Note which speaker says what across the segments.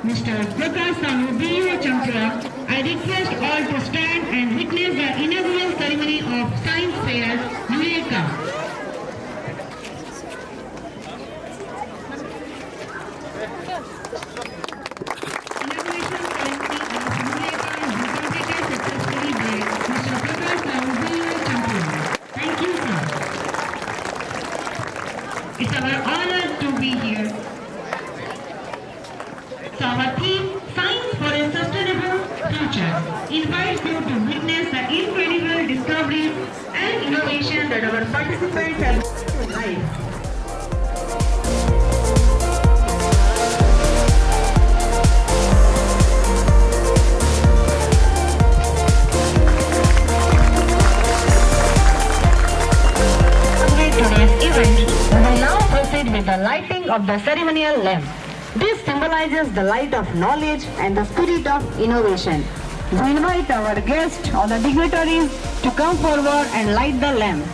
Speaker 1: Mr. Prakash Sanu, BUA Champra, I request all to stand and witness the inaugural ceremony of Science Fair, UECA. It's our honor to be here. So our theme, Science for a Sustainable Future, invites you to witness the incredible discoveries and innovation that our participants have brought to life. Today's event, we will now proceed with the lighting of the ceremonial lamp. This symbolizes the light of knowledge and the spirit of innovation. We invite our guests or the dignitaries to come forward and light the lamp.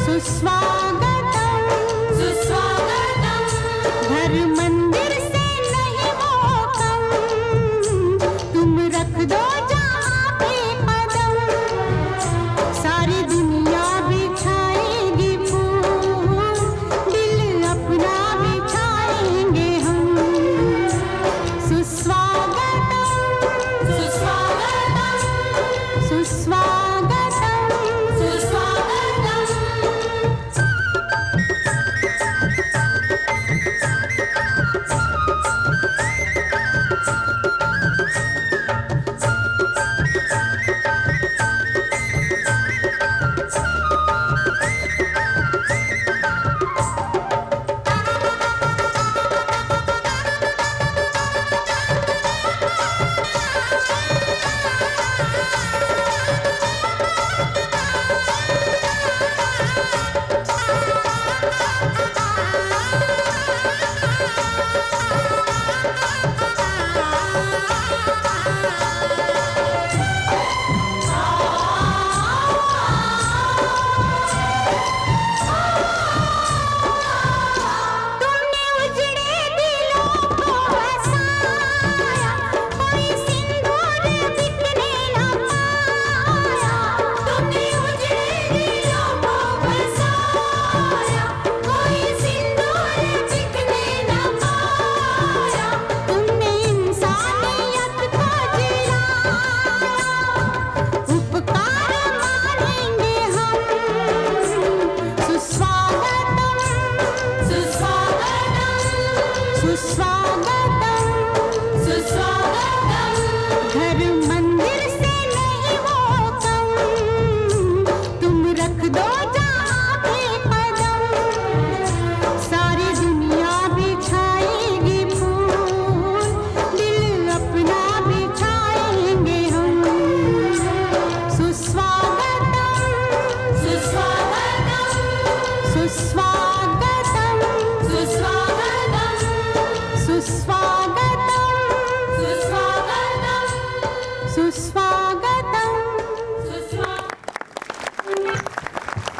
Speaker 2: सुस्वागतम सुस्वागतम घर मंदिर से नहीं वो कम तुम रख दो जहाँ पे कदम सारी दुनिया बिछाएगी फूल दिल अपना बिछाएंगे हम सुस्वागतम सुस्वागतम सुस्वागतम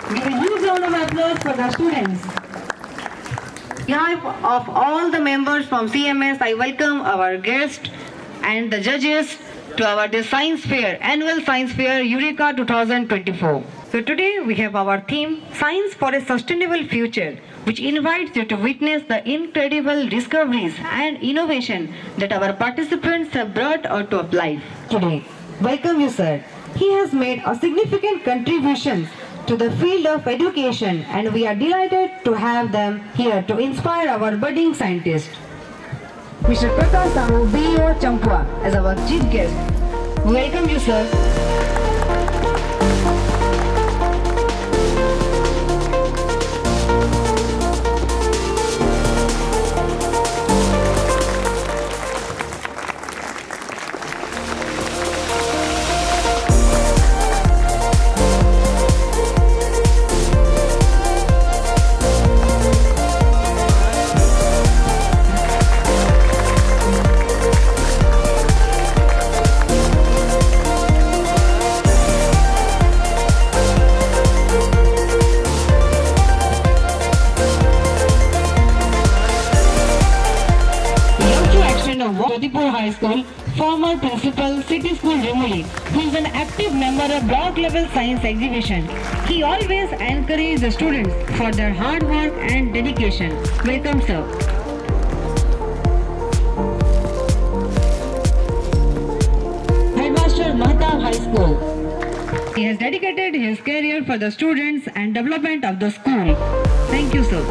Speaker 1: Give a huge round of applause for the students. On behalf of all the members from CMS, I welcome our guests and the judges to our Science Fair, Annual Science Fair Eureka 2024. So today we have our theme, Science for a Sustainable Future, which invites you to witness the incredible discoveries and innovation that our participants have brought out of life today. Welcome you, sir. He has made a significant contribution to the field of education, and we are delighted to have them here to inspire our budding scientists. Mr. Prakash Sahu, BO Champua, as our chief guest. Welcome you, sir. Jodhpur High School, former principal, City School Remuli, who is an active member of block level science exhibition. He always encourages the students for their hard work and dedication. Welcome, sir. Headmaster Mahtab High School. He has dedicated his career for the students and development of the school. Thank you, sir.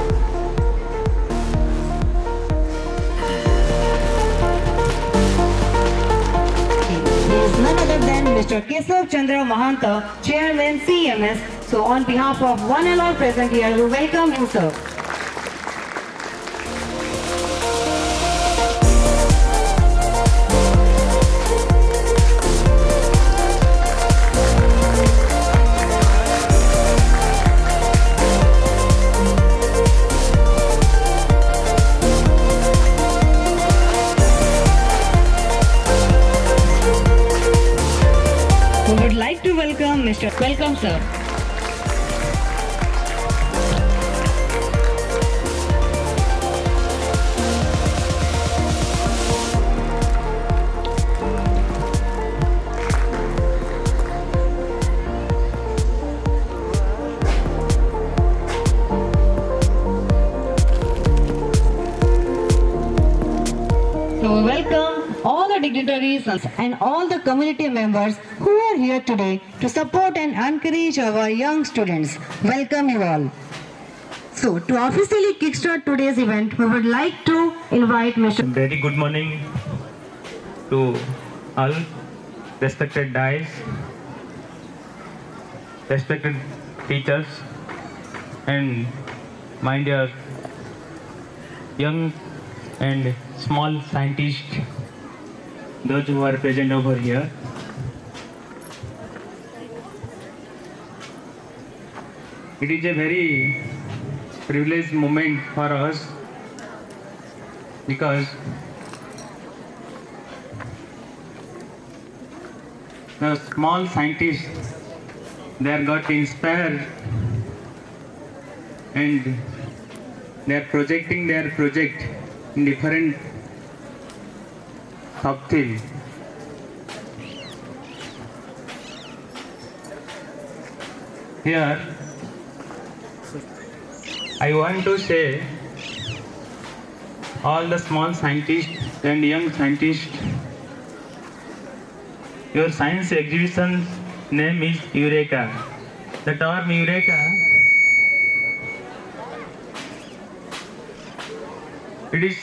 Speaker 1: None other than Mr. Kesav Chandra Mahanta, Chairman CMS. So on behalf of one and all present here, we welcome you, sir. We would like to welcome Mr. Welcome, sir. dignitaries and all the community members who are here today to support and encourage our young students. Welcome you all. So, to officially kickstart today's event, we would like to invite Mr.
Speaker 3: Very good morning to all respected dais, respected teachers, and my dear young and small scientists, those who are present over here. It is a very privileged moment for us because the small scientists, they are got inspired and they are projecting their project in different sub-themes. Here, I want to say all the small scientists and young scientists, your science exhibition name is Eureka. The term Eureka, it is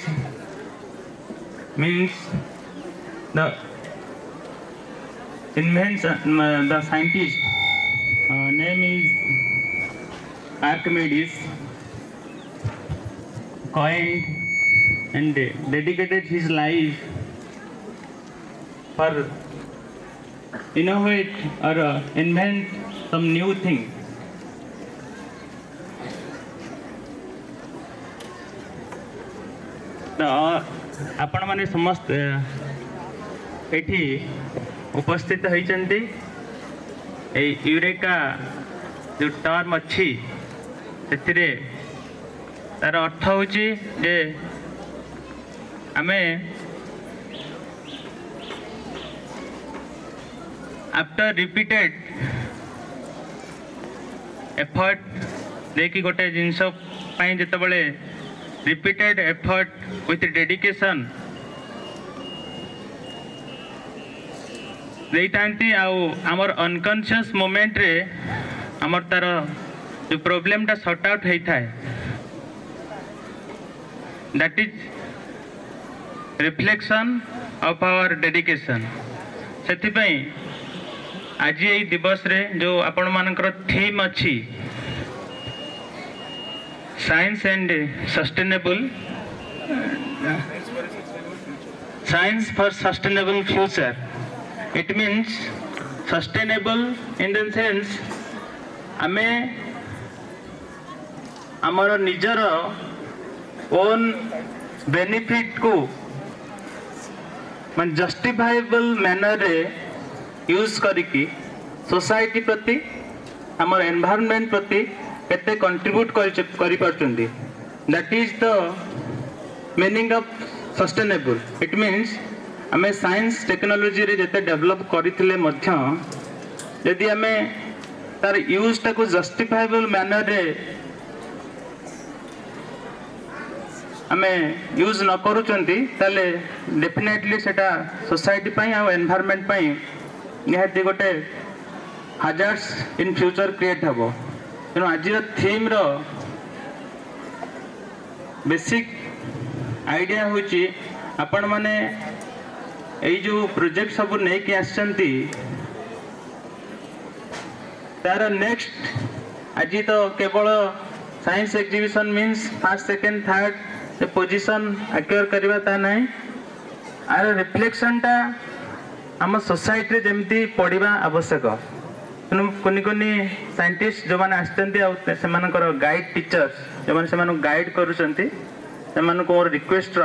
Speaker 3: means the invention, the scientist name is Archimedes, coined and dedicated his life for innovate or invent some new thing. तो आपण माने समस्त एठी उपस्थित होइचंती ए eureka जो term अच्छी सेतिरे तार अर्थ होची जे आमे आफ्टर रिपीटेड एफर्ट देखि गोटे जिनस पाई जेतबेले रिपीटेड एफर्ट विथ डेडिकेशन देइतांती आउ हमर अनकॉन्शियस मोमेंट रे हमर तार जो प्रॉब्लम टा सॉर्ट आउट हेई थाए that is reflection of our dedication सेति पई आज यही दिवस रे जो आपण मानकर थीम अच्छी science and sustainable science for sustainable future it means sustainable in the sense आमे आमर निजर ओन बेनिफिट को मान जस्टिफाएबल मैनर रे यूज करिकी सोसाइटी प्रति आमर एनवायरनमेंट प्रति केते कंट्रीब्यूट करि परचंदी that is the meaning of sustainable it means आमे साइंस टेक्नोलॉजी रे जते डेवलप करिथिले मध्य यदि आमे तार यूज टाको जस्टिफाएबल मैनर रे आमे यूज न करूचंती ताले डेफिनेटली सेटा सोसाइटी पई आ एनवायरनमेंट पई निहाती गोटे हाजार्ड्स इन फ्यूचर क्रिएट हम तेणु आज थीम रो बेसिक आइडिया होची आपण माने एई जो प्रोजेक्ट सब नहीं कि आछंती तार नेक्स्ट आज तो केवल science exhibition means first second third position acquire करबा ता नहीं आर रिफ्लेक्शन टा आम सोसाइटी जमती पढ़ा आवश्यक तेणु कोनी कोनी साइंटिस्ट जो मैंने आसकर गाइड टीचर्स जो मैंने गाइड करुँच मोर रिक्वेस्ट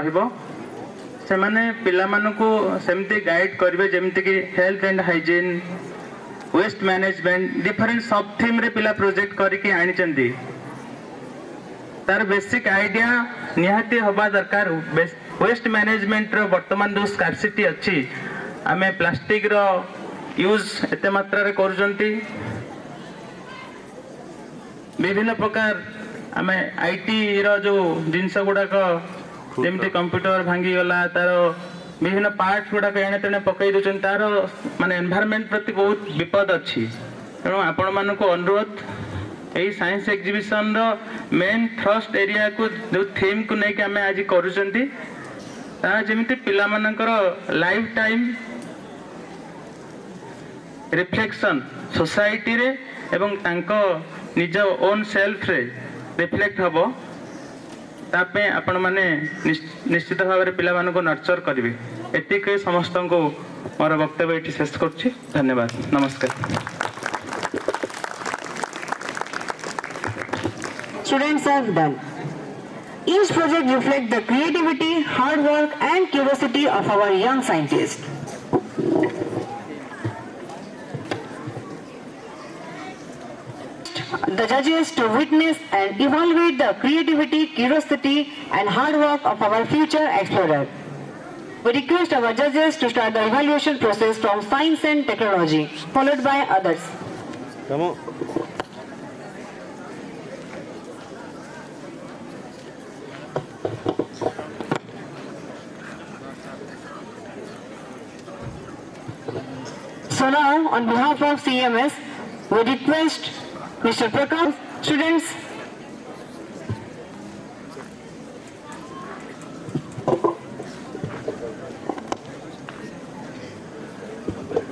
Speaker 3: से पिलामती गाइड करेंगे जमीक कि health and hygiene waste management different सब थीम रे पिला प्रोजेक्ट करके आनी तार बेसिक आइडिया निहाती हवा दरकार वेस्ट मैनेजमेंट रो वर्तमान जो स्कार्सिटी अच्छी आमे प्लास्टिक रो यूज एते मात्रा रे करूचंती विभिन्न प्रकार आमे आईटी रो जो जिनस गुडा को जेमती कंप्यूटर भांगी गला तार विभिन्न पार्ट्स गुड़ाक एणे तेणे पकई दूसरी तार माने एनवायरनमेंट प्रति बहुत विपद अच्छी तेणु आपण मानक अनुरोध यही साइंस एग्जिबिशन रो मेन थ्रस्ट एरिया को जो थीम को लेकिन आम आज करुँच जमी पिला लाइफ टाइम रिफ्लेक्शन सोसाइटी रे एवं तांको निज ओन सेल्फ रे रिफ्लेक्ट हबो तापे आपण माने निश्चित भाव में पिला मानको नर्चर करिवे एतिक समस्त को मोर वक्तव्य ये शेष करुच्ची धन्यवाद नमस्कार
Speaker 1: Students have done. Each project reflects the creativity, hard work and curiosity of our young scientists. The judges to witness and evaluate the creativity, curiosity and hard work of our future explorer. We request our judges to start the evaluation process from science and technology, followed by others.
Speaker 4: Come on.
Speaker 1: So now, on behalf of CMS, we request Mr. Prakash, students,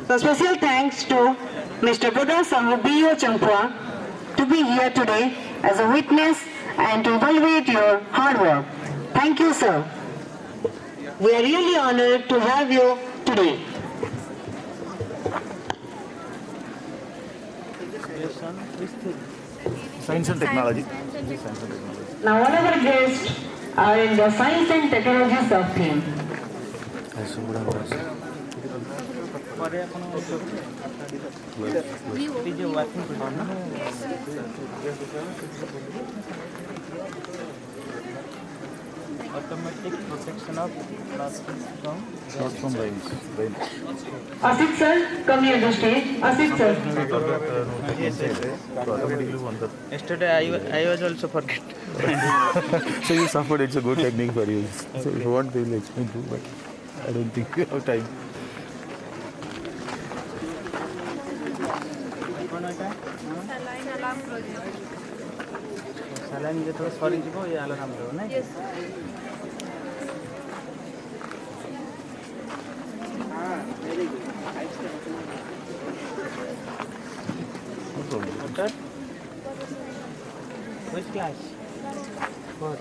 Speaker 1: a special thanks to Mr. Prakash Sahu B.O. Champua to be here today as a witness and to evaluate your hard work. Thank you, sir. We are really honored to have you today.
Speaker 4: Science and technology.
Speaker 1: Now all of our guests are in the science and technology sub-theme.
Speaker 5: Automatic protection of
Speaker 4: Not from rains.
Speaker 1: Asit sir, come here to stage. Asit sir.
Speaker 5: Yesterday I was also forget.
Speaker 4: So you suffered, it's a good technique for you. So if you want, they will explain to you, but I don't think you have time.
Speaker 5: Saline ଯେତେବେଳେ ସରିଯିବ ଏ alarm ଦେବ ନାଇଁ What? Which class? What?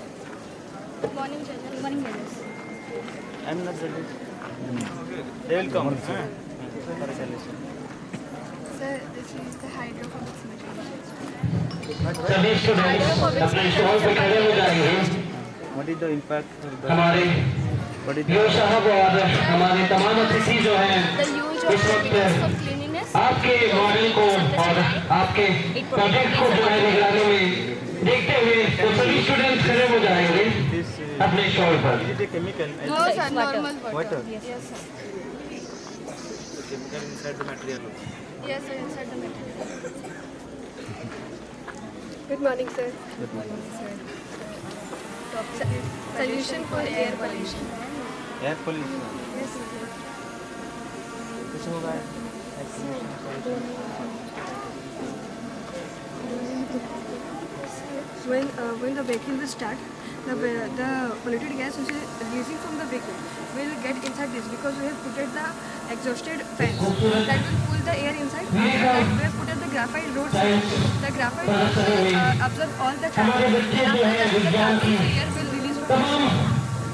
Speaker 2: Morning, Judges. Morning, Judges.
Speaker 5: I'm not jealous. They will come. For solution.
Speaker 2: Sir, this is the hydrophobics material.
Speaker 6: सभी students अपने stall पे खड़े हो जाएंगे
Speaker 5: What is the impact?
Speaker 6: हमारे
Speaker 5: What is
Speaker 6: वीओ साहब और हमारे तमाम अतिथि जो हैं
Speaker 2: The use of
Speaker 6: इस
Speaker 2: chemicals for
Speaker 6: वक्त
Speaker 2: cleanliness.
Speaker 6: आपके मॉडल को और आपके प्रोजेक्ट को जो है निगरानी में देखते हुए तो सभी स्टूडेंट्स खड़े हो जाएंगे
Speaker 5: this?
Speaker 6: अपने स्टॉल पर
Speaker 5: Is it a chemical?
Speaker 2: No, sir, normal water.
Speaker 5: Water?
Speaker 2: Yes, sir.
Speaker 5: Chemical inside the material.
Speaker 2: Yes, sir, inside the material.
Speaker 7: Good morning, sir.
Speaker 5: Good morning.
Speaker 7: Solution for air pollution.
Speaker 5: Air pollution.
Speaker 7: Yes, sir.
Speaker 5: कुछ होगा?
Speaker 7: When the vehicle will start, the polluted gas which is releasing from the vehicle will get inside this because we have put the exhausted fans that will pull the air inside. We have put the graphite rods. The graphite rods will absorb all the carbon. And after that, the air will release from the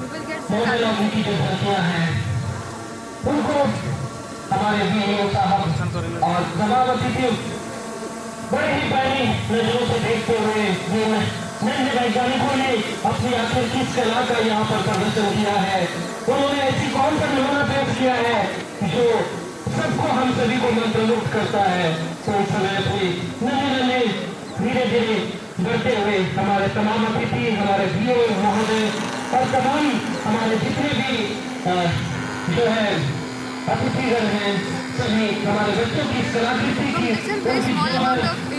Speaker 7: we will get the carbon.
Speaker 6: की जो धरतियां हैं उनको हमारे VO साहब और तमाम अतिथि बड़े ही पैनी नजरों से देखते हुए जिन नन्हे वैज्ञानिकों ने अपनी आखिर किस कला का यहाँ पर प्रदर्शन किया है उन्होंने ऐसी कौन सा नमूना पेश किया है जो सबको हम सभी को मंत्रमुग्ध करता है तो इस समय अपनी नन्हे धीरे धीरे बढ़ते हुए हमारे तमाम अतिथि हमारे वीओ महोदय और तमाम हमारे जितने भी जो है अतिथिगण हैं सभी हमारे बच्चों की इस कलाकृति की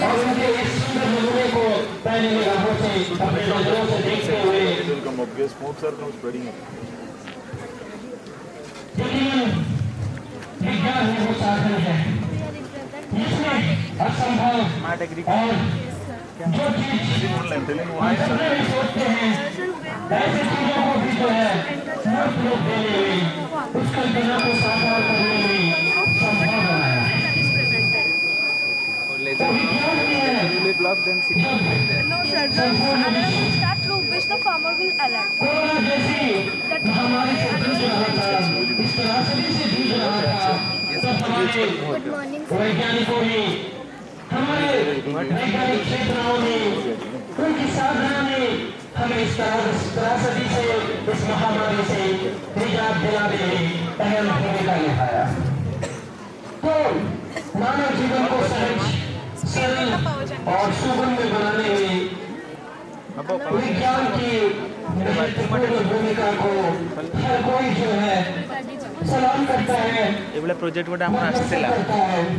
Speaker 6: और उनके इस सुंदर नमूने को पहले निगाहों से अपने नजरों से देखते हुए
Speaker 4: It will come up. Smoke are now spreading up.
Speaker 6: यकीनन विज्ञान ही वो साधन है जिसमें असंभव
Speaker 5: स्मार्ट एग्री
Speaker 6: और जो चीज हम सपने में सोचते हैं ऐसी चीजों को भी जो है मूर्त रूप देने में उस कल्पना को साकार करने में संभव बनाया है। तो विज्ञान में
Speaker 2: No, sir. The alarm will start through which the farmer will alert.
Speaker 6: Corona जैसी महामारी से जूझ रहा था, इस त्रासदी से जूझ रहा था, तब हमारे वैज्ञानिकों ने, हमारे वैज्ञानिक क्षेत्रों ने, उनकी साधना ने हमें इस त्रासदी से, इस महामारी से निजात दिलाने में अहम भूमिका निभाया। तो मानव जीवन को सहज, सरल और सुगम बनाने में विज्ञान की महत्वपूर्ण भूमिका को हर कोई जो है सलाम करता है।
Speaker 5: एबले प्रोजेक्ट गोटे आम आसला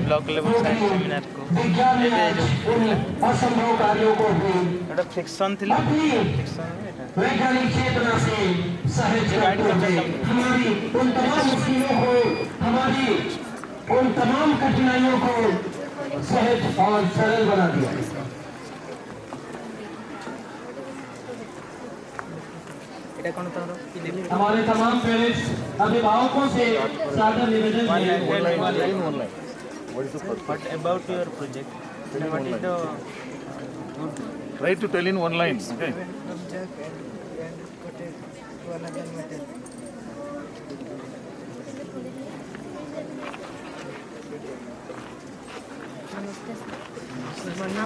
Speaker 5: ब्लॉक लेवल साइंस सेमिनार को
Speaker 6: विज्ञान ने आज उन असंभव कार्यों को भी
Speaker 5: गोटे फिक्शन थी
Speaker 6: अपनी वैज्ञानिक चेतना से सहज करते हुए हमारी उन तमाम मुश्किलों को, हमारी उन तमाम कठिनाइयों को सहज और सरल बना दिया। हमारे तमाम पेरेंट्स अभिभावकों से सादर निवेदन है।
Speaker 5: What about your project? What is the
Speaker 4: Try to tell in one line. Okay.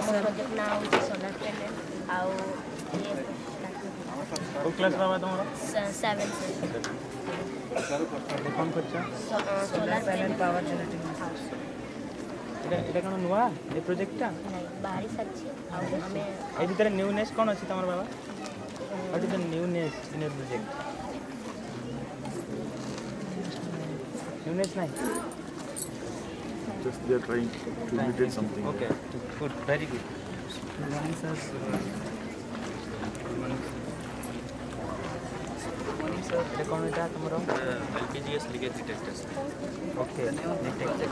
Speaker 8: Project ना होची सोलर पैनल आउ
Speaker 5: को क्लास बाबा तुम्हारा
Speaker 8: 7 से
Speaker 5: कौन करछा
Speaker 8: solar panel power generating house
Speaker 5: এটা কোন নুয়া এই প্রজেক্টটা
Speaker 8: नहीं बाहरी सच्ची आउ हमें
Speaker 5: এই ভিতরে নিউনেস কোন আছে তোমার বাবা what is the newness in your project newness নাই
Speaker 4: Just they are trying to imitate something.
Speaker 5: Okay good very good morning sir এটা কোন এটা তোমার
Speaker 9: LPGS legacy test
Speaker 5: okay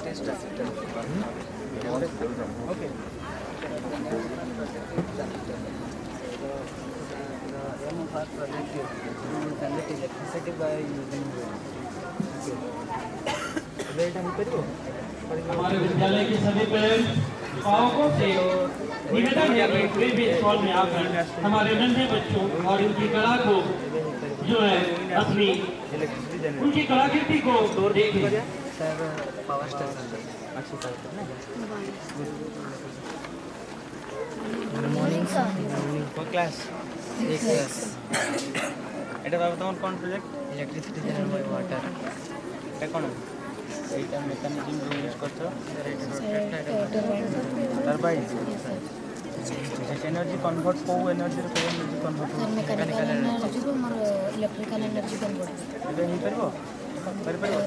Speaker 9: test
Speaker 5: okay electricity by using
Speaker 6: हमारे विद्यालय के सभी पेरेंट्स पालकों से निवेदन है कि वे भी स्कूल में आकर हमारे नन्हे बच्चों और उनकी कला को जो है अपनी उनकी कलाकृति को देखें।
Speaker 5: सर पावर स्टेशन अच्छी तरह
Speaker 8: मॉर्निंग सर
Speaker 5: कोई क्लास एक क्लास এটা বাবা তোমার কোন project
Speaker 9: electricity generate by water
Speaker 5: এটা কোন এইটা মেকানিজম ইউজ করছো টারবাইন एनर्जी कन्वर्ट को एनर्जी रे कोन एनर्जी कन्वर्ट
Speaker 8: मैकेनिकल एनर्जी को मोर इलेक्ट्रिकल एनर्जी कन्वर्ट
Speaker 5: ଏବେ ହେଇପାରିବ କରିପାରିବ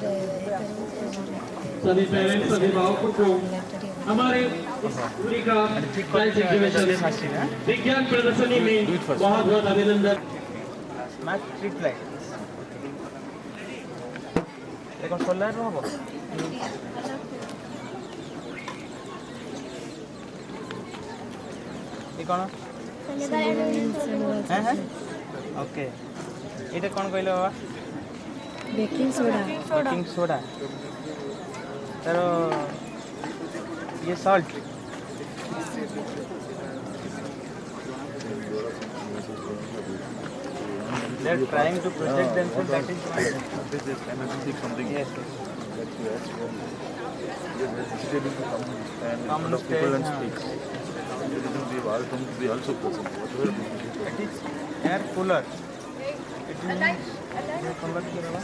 Speaker 6: सभी पेरेंट्स अभिभावकों को हमारे इस पूरी का साइंस एग्जीबिशन विज्ञान प्रदर्शनी में बहुत बहुत अभिनंदन।
Speaker 5: स्मार्ट स्ट्रीट लाइट देखो सोलर रो हबो ये कोन हैं ओके এটা কোন কইলো বাবা
Speaker 8: बेकिंग
Speaker 5: सोडा तारो ये salt they are trying to protect themselves that is
Speaker 4: This is energetic something.
Speaker 5: yes
Speaker 4: That you ask for. They are hesitating to come and in
Speaker 5: Come
Speaker 4: front of people and
Speaker 5: stage,
Speaker 4: speak. They are also to be also present. Whatever they do.
Speaker 5: it is air cooler it means they convert to rubber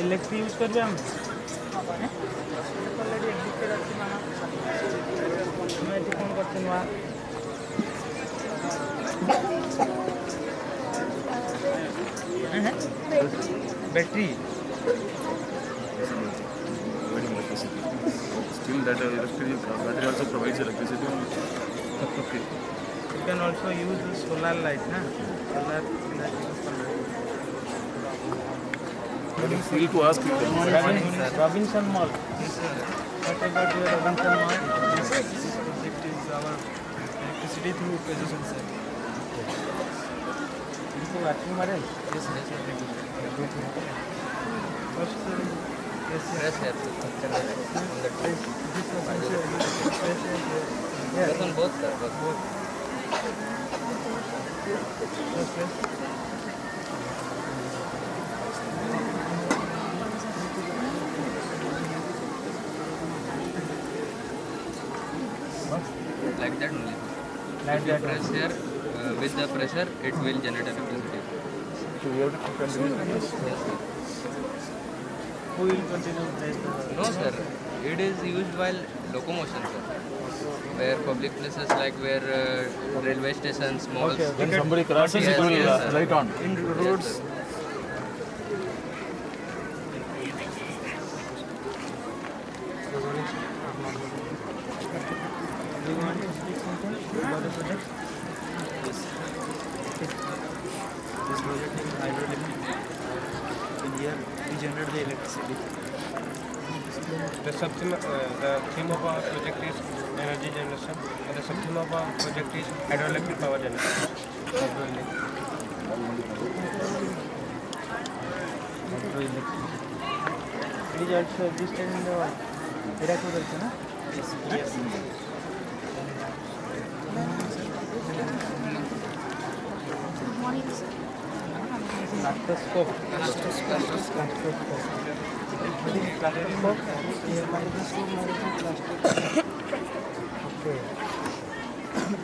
Speaker 5: electric use कर हम already existed अछि माना मैं eighty कोन करते नुआ battery
Speaker 4: Running electricity. still that electricity battery also provides electricity only. Okay.
Speaker 5: You can also use the solar light, na? Solar light.
Speaker 4: But you feel to ask people.
Speaker 5: Robinson Mall. What about your Robinson Mall?
Speaker 9: This project is our electricity through precision set.
Speaker 5: Is it working model?
Speaker 9: Yes, yes,
Speaker 5: First,
Speaker 9: yes, yes. On the tree. Yes, on both, sir. Both. Like that only.
Speaker 5: like that.
Speaker 9: Press here, with the pressure, it will generate electricity.
Speaker 4: So we have to continue this.
Speaker 5: Who will continue this?
Speaker 9: No, sir. It is used while locomotion, sir. Where public places like where railway stations, malls.
Speaker 5: Okay.
Speaker 4: When somebody crosses,
Speaker 9: Yes,
Speaker 4: it will
Speaker 9: yes, sir.
Speaker 4: light on.
Speaker 5: In
Speaker 9: Yes,
Speaker 5: roads,
Speaker 9: sir.
Speaker 5: do you want to speak something about the project?
Speaker 9: Yes.
Speaker 5: This project is hydroelectric. In here, we generate the electricity.
Speaker 10: The theme of our project is energy generation, and the sub-theme of our project is hydroelectric power generation.
Speaker 5: It is also existed in the Hirakud also, na?
Speaker 9: Yes.
Speaker 5: Plastoscope.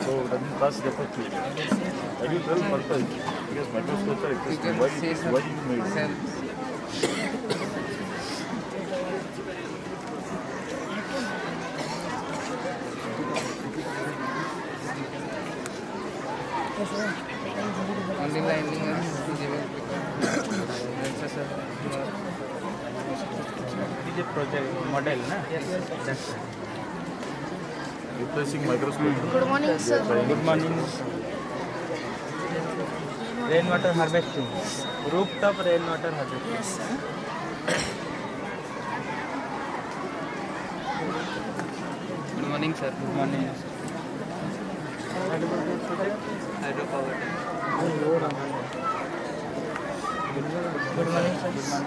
Speaker 4: So that means pass the first two. That is well purpose. Because microscopes are existing. Why you made it?
Speaker 9: Only lining and
Speaker 5: It is a project model, na? Yes. That's right.
Speaker 4: Replacing microscope.
Speaker 8: Good morning, sir.
Speaker 5: Good morning. Rainwater harvesting. Rooftop rainwater harvesting.
Speaker 8: Yes, sir.
Speaker 9: good morning, sir.
Speaker 5: Good morning.
Speaker 9: Hydropower.
Speaker 5: Good morning, sir.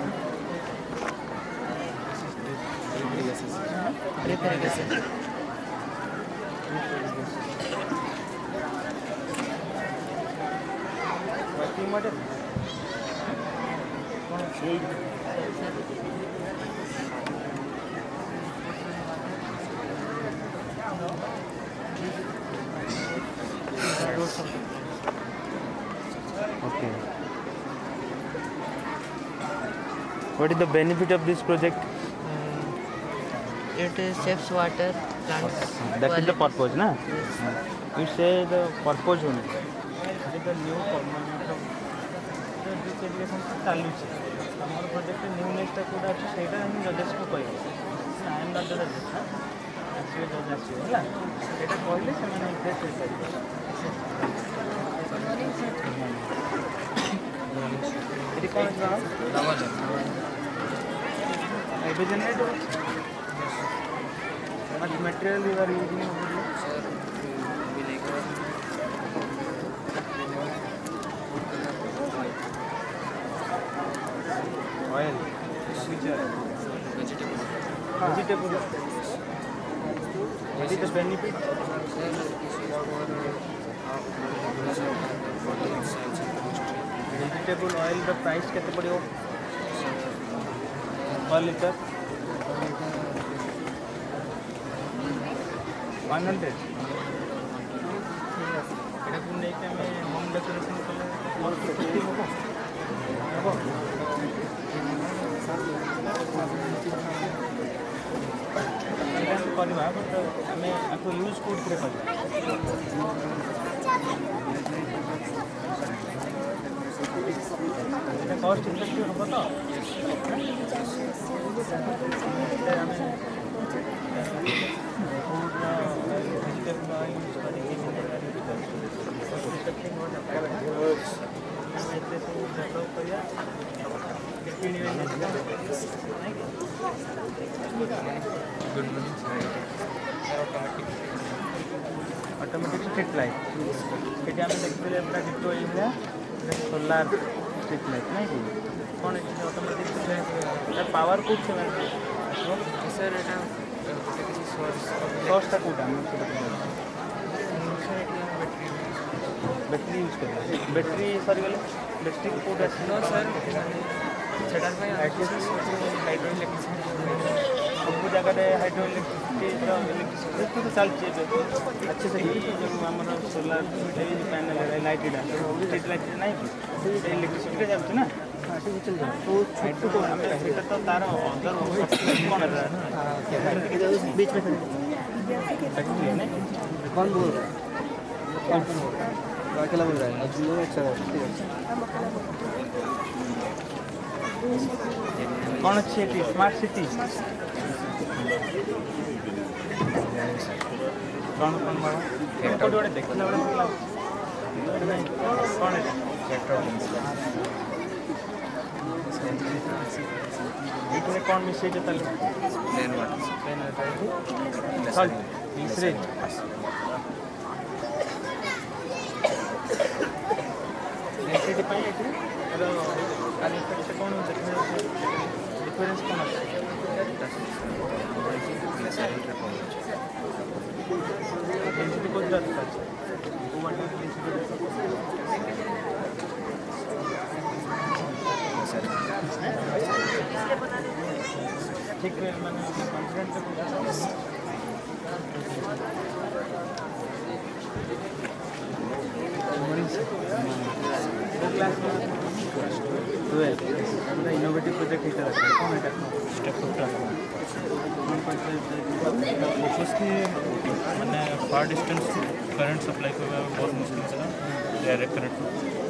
Speaker 5: Working model. Okay. What is the benefit of this project?
Speaker 11: It saves water, plants.
Speaker 5: That is the purpose, na? You say the purpose only. That is the new permanent of the this education चालुଛି ଆମର project ନ୍ୟୁନେସ୍ ଟା କୋଉଟା ଅଛି ସେଇଟା ହିଁ ଜଜେସ୍କୁ କହିବେ I M not ଦ ଜଜେସ୍ ନା ଆସିବେ ଜଜ୍ ଆସିବେ ହେଲା ସେଇଟା କହିଲେ ସେମାନେ ଇମ୍ପ୍ରେସ୍ ହେଇପାରିବେ ଏଠି କ'ଣ ଏବେ ଜେନେରେଟ୍ ହେଉଛି what material you are using over here?
Speaker 9: Sir, vinegar.
Speaker 5: Oil. Which oil?
Speaker 9: Vegetable.
Speaker 5: Vegetable. What is the benefit?
Speaker 9: Sir, this is for
Speaker 5: Vegetable oil, the price केते पड़ियो? Per liter? 100. ଏଟାକୁ ନେଇକି ଆମେ ହୋମ୍ ଡେକୋରେସନ୍ କଲେ ମୋର କେତେ ହେବ? ହେବ? ଏଇଟା ଆମେ କରିବା ବଟ୍ ଆମେ ଆକୁ ୟୁଜ୍ କୋଉଥିରେ କରିବା? এটা কস্ট ইফেক্টিভ হবে তো? ऑटोमेटिक स्ट्रीट लाइट ये आम देखते पूरा डिटो ये सोलार स्ट्रीट लाइट नहीं कि कौन ऑटोमेटिक पावर कौन से
Speaker 9: सर एटा
Speaker 5: सोर्सटा कौटा बैटरी यूज कर बैटरी सरीगले बैटरी कौटा
Speaker 9: नो सर सेटा हाइड्रो इलेक्ट्रिसिटी
Speaker 5: सब जगह हाइड्रो इलेक्ट्रिसिटी तो चलती है अच्छे से जो आम solar panel light street light नहीं इलेक्ट्रिसिटी चलती ना तो हाइड्रो तो तार अदर बीच में कौन बोल रहा है अकेला बोल रहा है अच्छा कौन अच्छी है स्मार्ट सिटी कौन कौन बड़ा गोटे देखला बेले कौन है ये कौन मिसे जो तले सॉल्ट तीसरे डेंसिटी पाई एठी काली से कौन डिफरेंस कौन है डेंसिटी को ज्यादा है वो वाली डेंसिटी ठीक है मैंने कॉन्फिडेंट क्लास में 12 इनोवेटिव प्रोजेक्ट है कौन है स्टेप
Speaker 4: फोकस की मैंने फार डिस्टेंस करंट सप्लाई करवा बहुत मुश्किल था direct current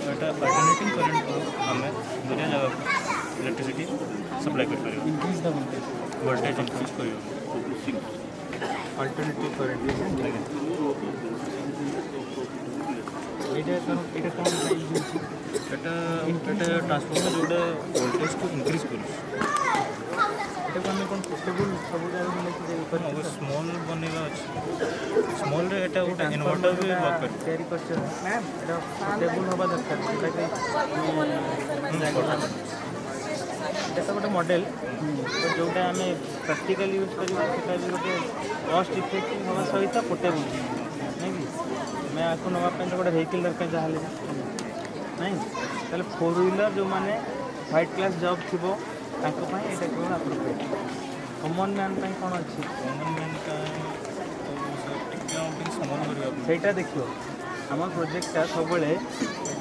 Speaker 4: but alternating current को हमें दुनिया जगह इलेक्ट्रिसिटी सप्लाई कर पारे इंक्रीज द वोल्टेज इंक्रीज करियो
Speaker 5: अल्टरनेटिव करंट এটা কোন
Speaker 4: এটা ট্রান্সফর্মার যেটা ভোল্টেজ को इंक्रीज करू
Speaker 5: এটা কোন কোন পোর্টেবল सब জায়গা लेके दे ऊपर
Speaker 4: और स्मॉल बनेगा अच्छी स्मॉल रे এটা ওটা इन्वर्टर भी वर्क कर
Speaker 5: तैयारी करछ मैम এটা पोर्टेबल होबा दरकार এটা देखो गोटे मॉडल तो जोटा आम प्रैक्टिकल यूज करवा सेटा भी गोटे कॉस्ट इफेक्टिव होगा सहित पोर्टेबल नहीं कि मैं आपको नापी तो गोटे व्हीकल दरकार जहाँ नहीं ताले 4 व्हीलर जो मैंने व्हाइट क्लास जॉब थी केवल अप्रोप्रिएट कॉमन मैन कौन अच्छी
Speaker 4: कॉमन मैन का स्मॉल
Speaker 5: सेटा देखियो आम प्रोजेक्टा सब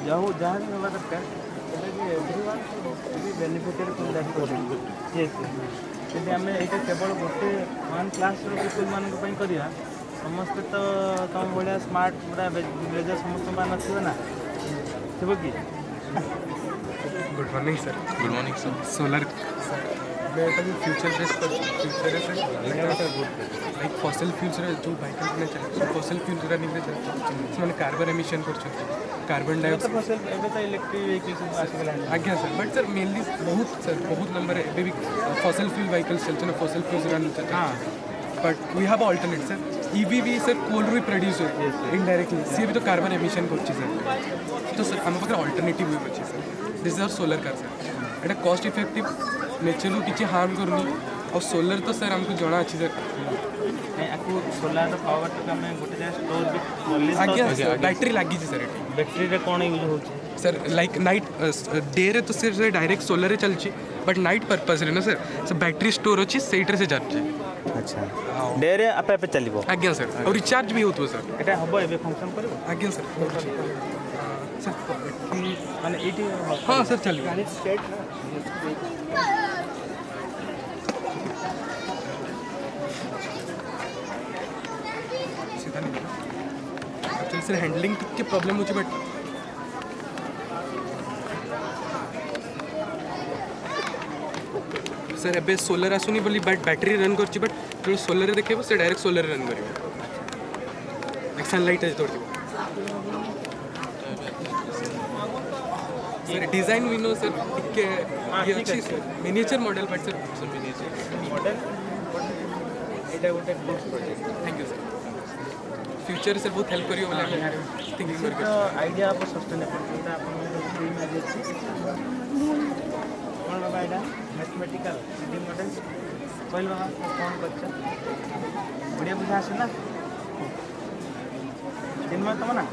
Speaker 5: जहाँ जहाँ भी होगा दरकार एवरीवन बेनिफिटेड यदि आम ये केवल गोटे 1 क्लास पीपल मान करवा समस्ते तो तुम भाया स्मार्ट पूरा विलेजर समस्त मान ना थे कि
Speaker 10: good morning sir solar future base future like fossil fuels जो व्हीकल चलते फॉसिल फ्यूल्स रनिंग से कार्बन एमिशन कर कार्बन डाइऑक्साइड
Speaker 5: इलेक्ट्रिक व्हीकल
Speaker 10: आज्ञा सर बट सर मेनली बहुत नंबर एवं भी फॉसिल फ्यूल व्हीकल्स चलते ना फॉसिल फ्यूल्स रन हाँ but we have alternate sir EV भी सर कोल रू प्रोड्यूस इनडायरेक्टली सी भी तो कार्बन एमिशन कर सर तो सर आम पाखे अल्टरनेटिव भी अच्छे sir this is our solar car sir एटा कॉस्ट इफेक्टिव नेचर किसी हार्म करनी और सोलर तो सर हमको जना अच्छी सर
Speaker 5: सोलार पावर तो आम गोटे जगह स्टोर भी
Speaker 10: आज्ञा बैटरी लगी सर
Speaker 5: बैटरी रे कौन यूज हो
Speaker 10: सर लाइक नाइट डे रे तो सर डायरेक्ट सोलर चलची बट नाइट पर्पस रे ना सर बैटरी स्टोर अच्छी सेट्रे से जाच्छे
Speaker 5: अच्छा डे रे आपे आपे चलिबो
Speaker 10: आज्ञा सर और रिचार्ज भी होतो सर
Speaker 5: एटा हबो एबे फंक्शन करिवो
Speaker 10: आज्ञा सर
Speaker 5: सर माने एटी
Speaker 10: हां सर चलिए
Speaker 5: गाड़ी स्ट्रेट ना
Speaker 10: सीधा नहीं एक्चुअली सर हैंडलिंग के प्रॉब्लम होची बट सर एबे सोलर आसुनी बोली बैटरी रन करछि बट जो सोलर देखिबो से डायरेक्ट सोलर रन करिवो लाइक सनलाइट है तोड़ sir design we know sir के ये अच्छी sir miniature model but sir miniature
Speaker 5: model एटा गोटे good project
Speaker 10: thank you sir future से बहुत हेल्प करियो बोले थिंकिंग
Speaker 5: तो
Speaker 10: करके
Speaker 5: आइडिया आप सस्टेनेबल जोटा आपन ड्रीम आज अछि कोन बाबा एटा मैथमेटिकल 3D मॉडल कहल बाबा कोन बच्चा बढ़िया बुझा आसे ना दिन में तमना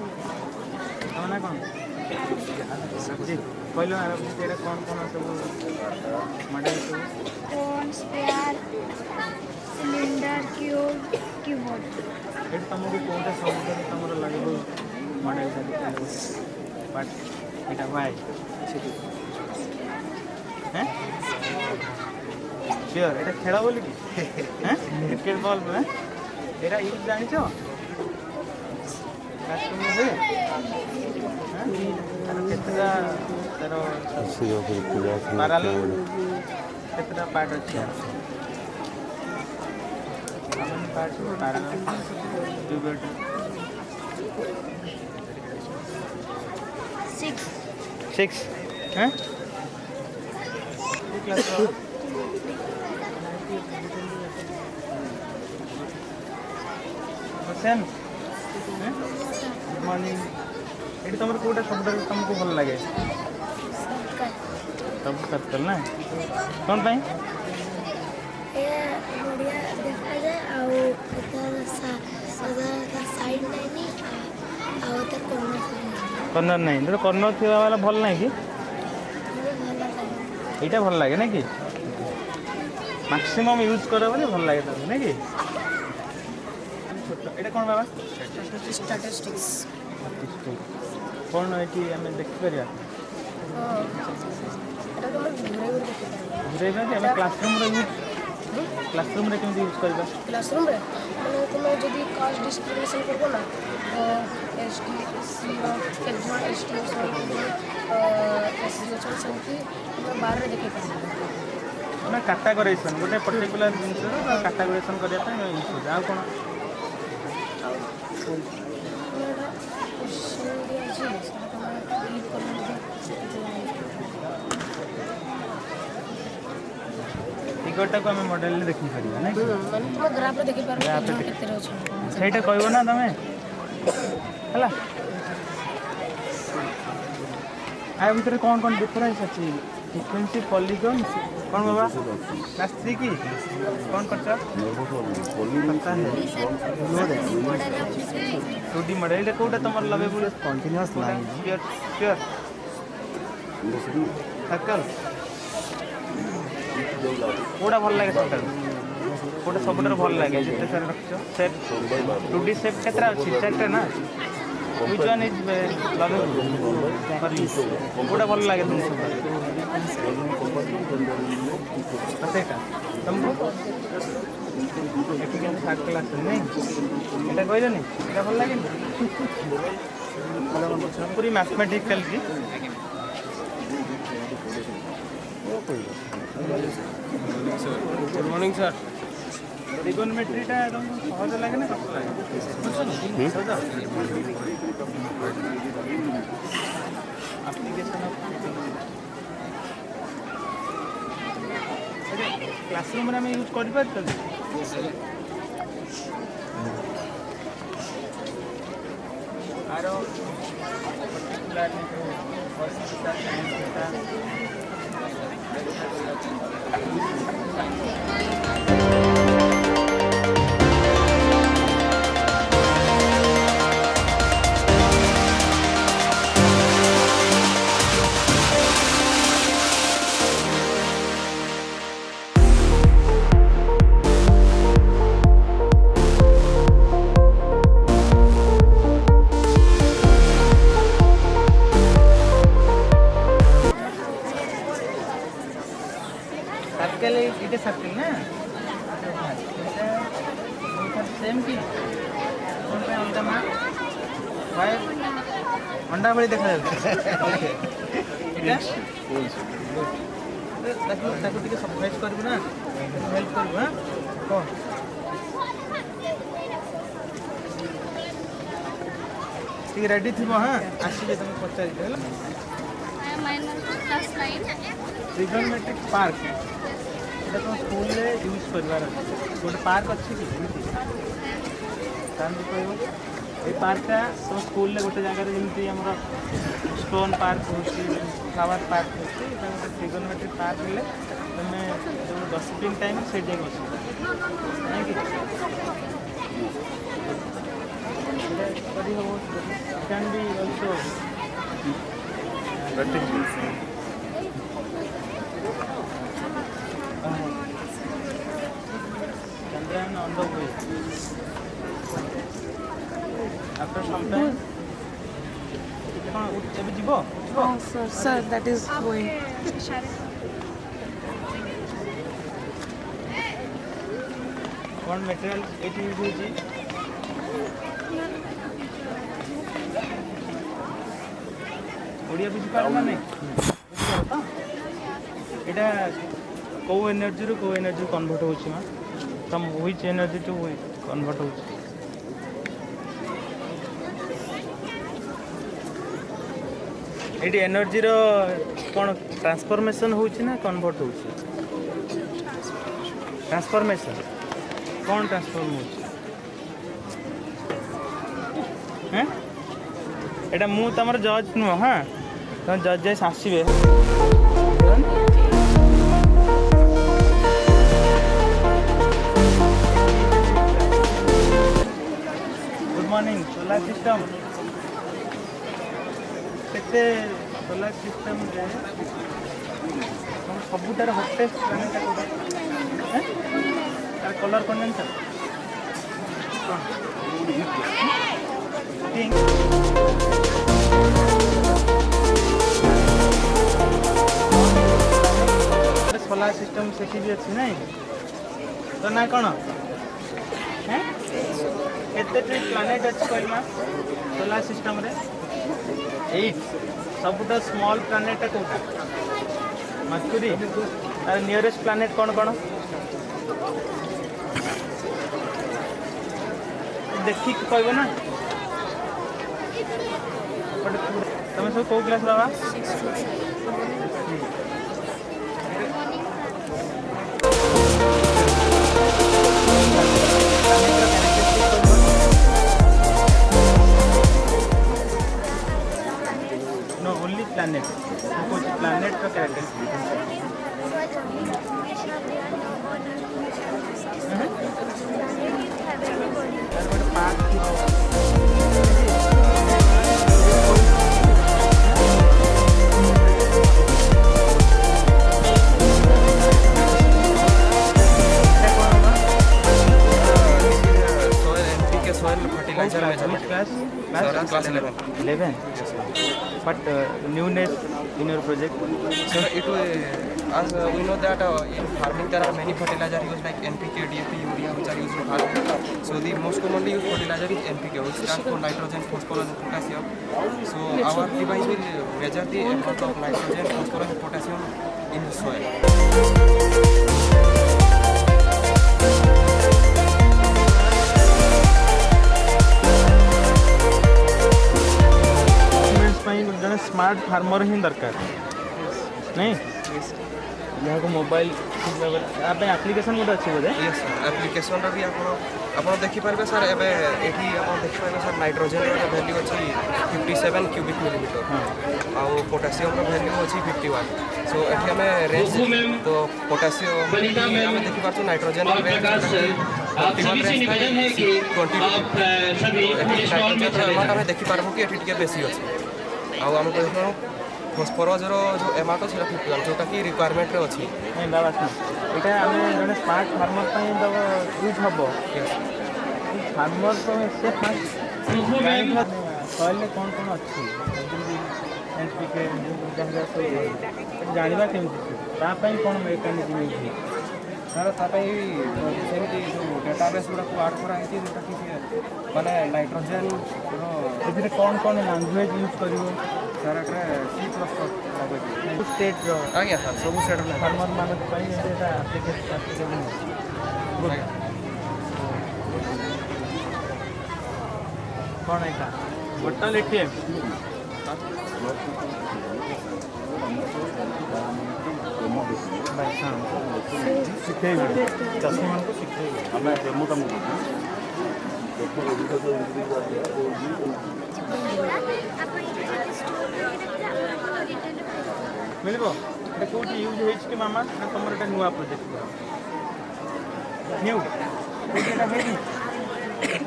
Speaker 5: कोन जी कहल ना एटा कोन सब मॉडल सब
Speaker 2: कोन स्पेयर सिलेंडर क्यूब कीबोर्ड
Speaker 5: एट तुमको कोटा सब तुम लगे मॉडल बट एटा वाई हैं श्योर एटा खेला बोली कि हैं क्रिकेट बॉल में एटा यूज जानि छो क्लासरूम में हैं केतरा तारो पैरेलल केतरा पार्ट अछि पार्ट पैरेलल ट्यूबेट 6 हैं क्लास बसन गुड मॉर्निंग एटी तुम कोटा शब्द तुमको भल लगे सब सर्कल ना कौन पाई
Speaker 2: बढ़िया देखा जाए साइड नहीं
Speaker 5: कॉर्नर नहीं जो कॉर्नर थी वाला भल नहीं कि यहाँ भल लगे ना कि मैक्सिमम यूज कर भल लगे तक ना कि এটা কোন বাবা
Speaker 8: स्टैटिस्टिक्स
Speaker 5: কোন এটি আমি দেখতে পারি
Speaker 8: এটা তো আমরা
Speaker 5: ঘুরে ঘুরে আমি ক্লাসরুম রে কেমতি यूज करबा
Speaker 8: क्लासरूम रे মানে তুমি যদি কাস্ট ডিসক্রিমিনেশন করবো না ST SC exam ST SC अच्छा सेमती बाहर देखे पाए
Speaker 5: ना कैटेगराइजेशन गोटे पर्टिकुलर जिंस कैटेगराइजेशन करया पे यूज हो आ कोन टिकटा को हम मॉडल ने देखि परिबा नै
Speaker 8: माने तुम ग्राफ रे देखि पारबो केते रे छ
Speaker 5: सेटा कहबो ना तमे हला आ भीतर कौन डिफरेंस अछि फ्रीक्वेंसी पॉलीगॉन कौन बाबा क्लास 3 की कौन करछा पता है 2D मॉडल एटा कोटा तमर लबे बोले कंटीन्यूअस लाइन प्योर सर्कल कोटा भल लागे सर्कल कोटा सबटर भल लागे जते सारे रखछो सेट 2D सेट केतरा अछि चारटा ना which one is lovable Kota भल लागे तुम पता तुमको एटिकल सर्कल आछ नहीं एटा कहले नहीं एटा भल लागे पूरी मैथमेटिकल की गुड मॉर्निंग सर ट्रिगोनोमेट्री टा एकदम सहज लागे ना कष्ट लागे सहज एप्लीकेशन ऑफ क्लासरूम में हम यूज कर पारत आरो सर्कल ना सेम की कौन पे अंडा मार भाई अंडा बड़ी देखा जाता है ତାକୁ ଟିକେ ସରପ୍ରାଇଜ୍ କରିବୁ ନା ହେଲ୍ପ କରିବୁ ହାଁ କହ ଟିକେ ରେଡ଼ି ଥିବ ହାଁ ଆସିବେ ତମେ ପଚାରିବେ ହେଲା ट्रिगोनोमेट्रिक पार्क এটা তো স্কুলে ইউজ করিবার আছে গোটে পার্ক আছে কি এমতি তাহলে কইব এই পার্কটা তো স্কুলে গোটে জায়গায় যেমতি আমরা স্টোন পার্ক হচ্ছে ফ্লাওয়ার পার্ক হচ্ছে এটা গোটে ट्रिगोनोमेट्रिक पार्क হলে তুমি গসিপিং টাইম সেই জায়গায় বসো নাই কি করি হবো can be also Chandrayaan on the way. After some time, ଏବେ ଯିବ?
Speaker 2: Oh, sir, that is going.
Speaker 5: କ'ଣ ମେଟେରିଆଲ ଏଠି ୟୁଜ୍ ହେଉଛି? ଓଡ଼ିଆ ବୁଝିପାରିବ ନା ନାହିଁ? ବୁଝିପାରିବ ତ? ଏଇଟା କେଉଁ ଏନର୍ଜିରୁ କେଉଁ ଏନର୍ଜି କନଭର୍ଟ ହେଉଛି ମା from which energy to which convert होଉଛି एटी एनर्जी रो कोन ट्रांसफॉर्मेशन होଉଛି ना कन्वर्ट होଉଛି ट्रांसफॉर्मेशन कोन ट्रांसफॉर्म होଉଛି हैं एटा मु तमर जज नु हां त जज जैस आसीबे मॉर्निंग सोलर सिस्टम केते सोलर सिस्टम रे सबुटार हॉटेस्ट प्लैनेट कोडा हैं तार कलर कोन जानछ पिंक सोलर सिस्टम सेठी भी अछि नै तो ना कोन हैं केते प्लैनेट अछि कहलमा सोलर सिस्टम रे 8 सबुटा स्मॉल प्लैनेट कोटा मर्क्यूरी तार नियरेस्ट प्लैनेट कोन कोन देखि कहबो ना तमे सब को class lava No, only planet. Because planet का characteristic.
Speaker 9: soil fertilizer measurement class
Speaker 5: 11 but newness in your project
Speaker 9: so it as we know that in farming there are many fertilizer used like NPK, DAP, urea which are used in farming. So the most commonly used fertilizer is NPK, which stands for nitrogen, phosphorus and potassium. So our device will measure the amount of nitrogen, phosphorus and potassium in the soil.
Speaker 5: जन smart farmer ही दरकार नहीं यहाँ को mobile application गोटे अच्छे बोधे
Speaker 9: yes application भी आप देखिपारे sir एबे एठी आप देखिपारे सर नाइट्रोजन वैल्यू अच्छी 57 क्यूबिक मिलीमीटर आउ पोटासियम वैल्यू अच्छी 51 सो एठी हमें रेंज तो पोटासियम हमें देखिपारछु नाइट्रोजन रेंज 41 रेंज है कि 22 हमें देखिपारबो कि एठी टिके बेसी अछि आउ हम कहनो फॉस्फोरस रो जो एमाउंट अछि 51 जोटा कि रिक्वायरमेंट रे अछि
Speaker 5: नहीं बाबा एटा हमें जने स्मार्ट फार्मर पई दब यूज हबो फार्मर तो से फास्ट कहले कोन कोन अछि एनपीके जंगल से जानिबा केमति ता पई कोन मेकानिज्म यूज सर ता पई सेमति जो डेटाबेस गुडा को ऐड करा हेति जोटा कि माने नाइट्रोजन रो एथिरे कोन कोन लैंग्वेज यूज करिवो ସାର୍ ଏଟା C++ ଷ୍ଟେଟ୍ର
Speaker 9: ଆଜ୍ଞା ସାର୍ ସବୁ ସେଟ୍
Speaker 5: ଫାର୍ମର ମାନଙ୍କ ପାଇଁ ଏଇଟା ଆପ୍ଲିକେସନ୍ କ'ଣ ଏଇଟା ବୋଟଲ ATM ଶିଖେଇବେ ଚାଷୀମାନଙ୍କୁ ଶିଖେଇବେ ଆମେ ଡେମୋ ତମକୁ ମିଳିବ ଏଇଟା କେଉଁଠି ୟୁଜ୍ ହେଇଛି କି ମାମା ନା ତୁମର ଏଇଟା ନୂଆ ପ୍ରୋଜେକ୍ଟ ନ୍ୟୁ ଏଇଟା ହେଇନି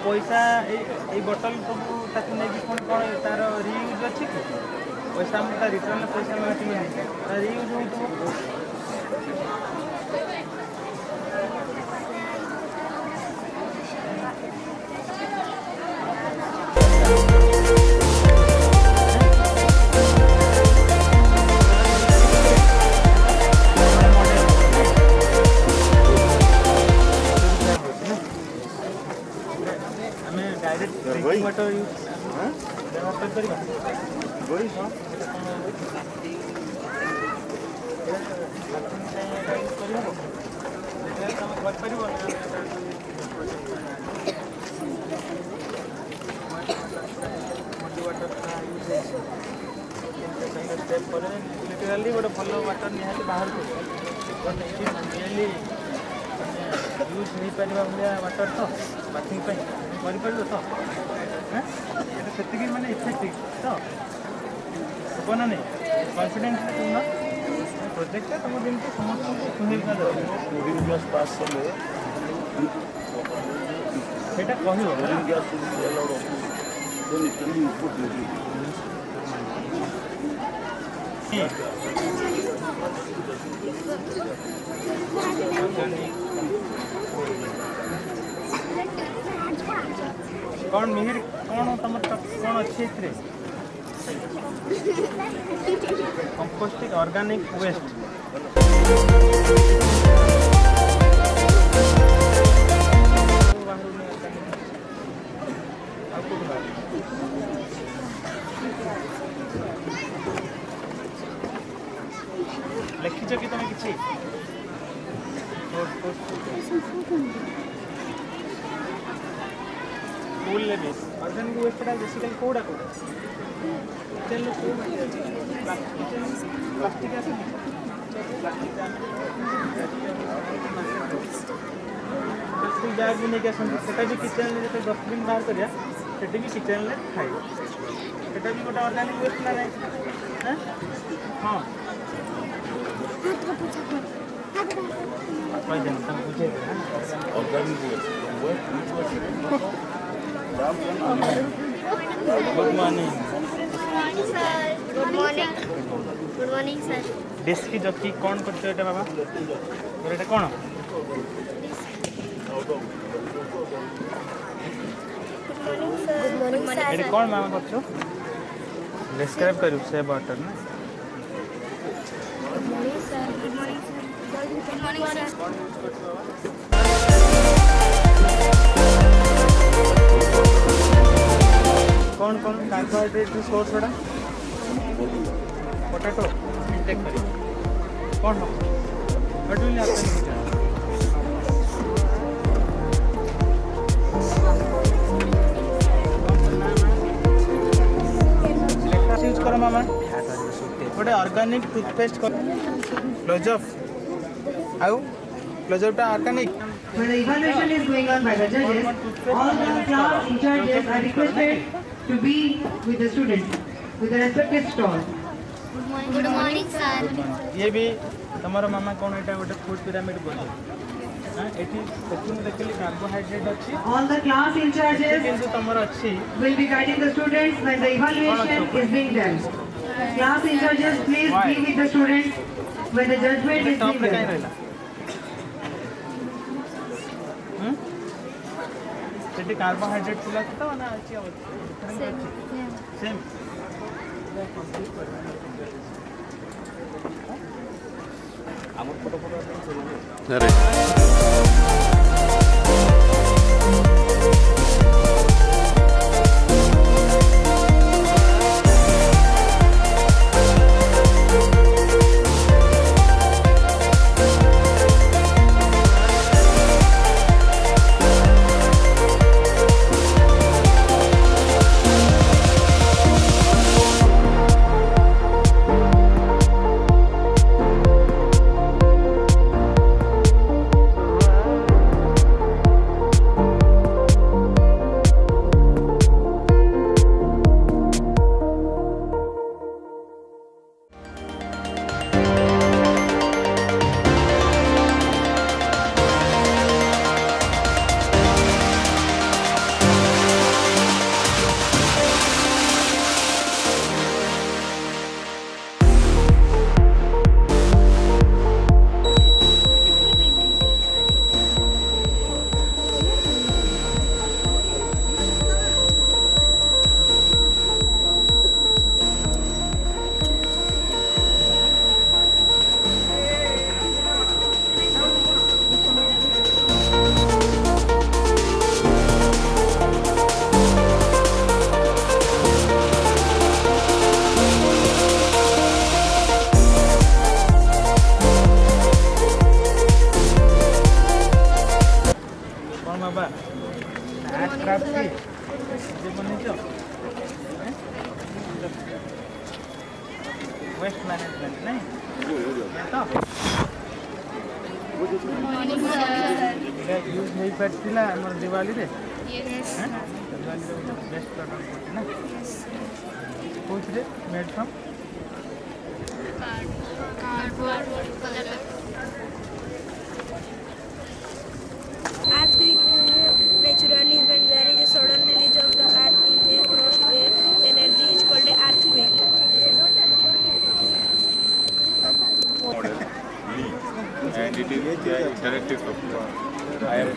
Speaker 5: ପଇସା ଏଇ ବୋଟଲ ସବୁ ତାକୁ ନେଇକି ପୁଣି କ'ଣ ତାର ରିୟୁଜ୍ ଅଛି କି ପଇସା ଆମେ ତା ରିଟର୍ଣ୍ଣ ପଇସା ମିଳିବନି ତା ରିୟୁଜ୍ ହୋଇଥିବ ଆମେ ଡାଇରେକ୍ଟ ଡ୍ରିଙ୍କିଂ ୱାଟର ବ୍ୟବହାର କରିପାରିବା କରିପାରିବ ଷ୍ଟେପ୍ ପରେ ଲିଟରାଲି ଗୋଟେ ଭଲ ୱାଟର ନିହାତି ବାହାରକୁ ରିଏଲି ୟୁଜ୍ ହେଇପାରିବା ଭଳିଆ ୱାଟର ତ ବାଥିଂ ପାଇଁ କରିପାରିବ ତ এটা ସେତିକି ମାନେ ଇଫେକ୍ଟିଭ ତ ହେବ ନା ନାହିଁ କନଫିଡେନ୍ସରେ କହୁନ ପ୍ରୋଜେକ୍ଟଟା ତୁମ ଯେମିତି ସମସ୍ତଙ୍କୁ ଶୁଣିବା ଦରକାର ସେଇଟା କହିବ कौन मिहिर कौन तुम कौन अच्छी कंपोस्टिंग ऑर्गेनिक वेस्ट लिखिच कि तुम किसी स्कूल ले भी ऑर्गेनिक वेस्ट बेसिकली कोड़ा कोड़ा किचन को प्लास्टिक आसे प्लास्टिक बैग भी नहीं आसती सेटा भी किचन में जो डस्टबिन बाहर करिया सेटी भी किचन में खाइबो सेटा भी गोटे ऑर्गेनिक वेस्ट ना नहीं हां good morning
Speaker 8: good morning sir
Speaker 5: dish की जब की कौन करते हो बाबा बोले कौन
Speaker 8: गुड मॉर्निंग सर
Speaker 5: ये कौन मामा करछो डिस्क्राइब करू से वाटर ना
Speaker 8: good morning sir good morning sir
Speaker 5: कौन कौन कार्बोहाइड्रेट सोर्स बड़ा पोटैटो इंटेक करी कौन हो व्हाट विल हैपन यूज करो मामा गोटे ऑर्गेनिक टूथपेस्ट क्लोजअप आउ क्लोजअप टा organic
Speaker 1: When the evaluation is going on by the judges, all the class in charges are requested to be with the students, with the respective stall.
Speaker 8: Good morning sir
Speaker 5: ये भी तुम्हारा मामा कौन एटा गोटे food pyramid बोले हां एठी section देखली carbohydrate अछि
Speaker 1: All the class in charges
Speaker 5: किंतु तुम्हारा अछि
Speaker 1: will be guiding the students when the evaluation is being done. Class in charges, please be with the students when the judgment is
Speaker 5: top
Speaker 1: being
Speaker 5: पे काई
Speaker 1: done.
Speaker 5: रहला सेठी carbohydrate पिला तो ना अछि सेम
Speaker 12: আমার ফটো
Speaker 5: यूज हो पार्थिला हमर दिवाली रे
Speaker 2: Yes.
Speaker 5: दिवाली रे बेस्ट प्रॉडक्ट होती ना कोच रे made from
Speaker 2: Cardboard.
Speaker 8: Earthquake naturally when there is a sudden release of the earth in a crust wave, energy is called an earthquake.
Speaker 13: And it is directive software. I am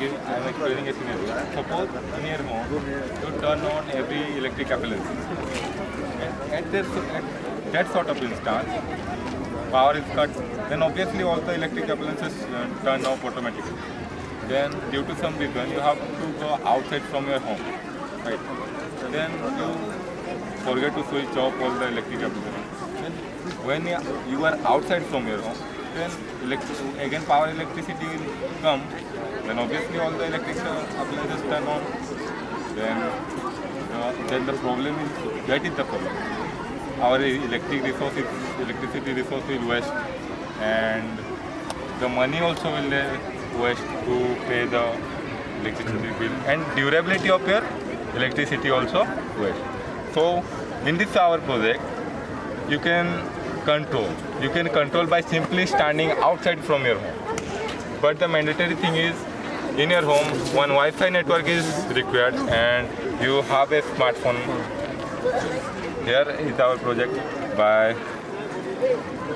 Speaker 13: explaining a scenario. Suppose in your home you turn on every electric appliance. At that sort of instance, power is cut. Then obviously all the electric appliances turn off automatically. Then due to some reason you have to go outside from your home, right? Then you forget to switch off all the electric appliances. Then when you are outside from your home, then again power electricity will come. Then obviously all the electric appliances turn on. Then the problem is, that is the problem. Our electricity resource will waste, and the money also will waste to pay the electricity bill, and durability of your electricity also waste. So in this our project, you can control by simply standing outside from your home. But the mandatory thing is, in your home, one Wi-Fi network is required, and you have a smartphone. Here is our project. By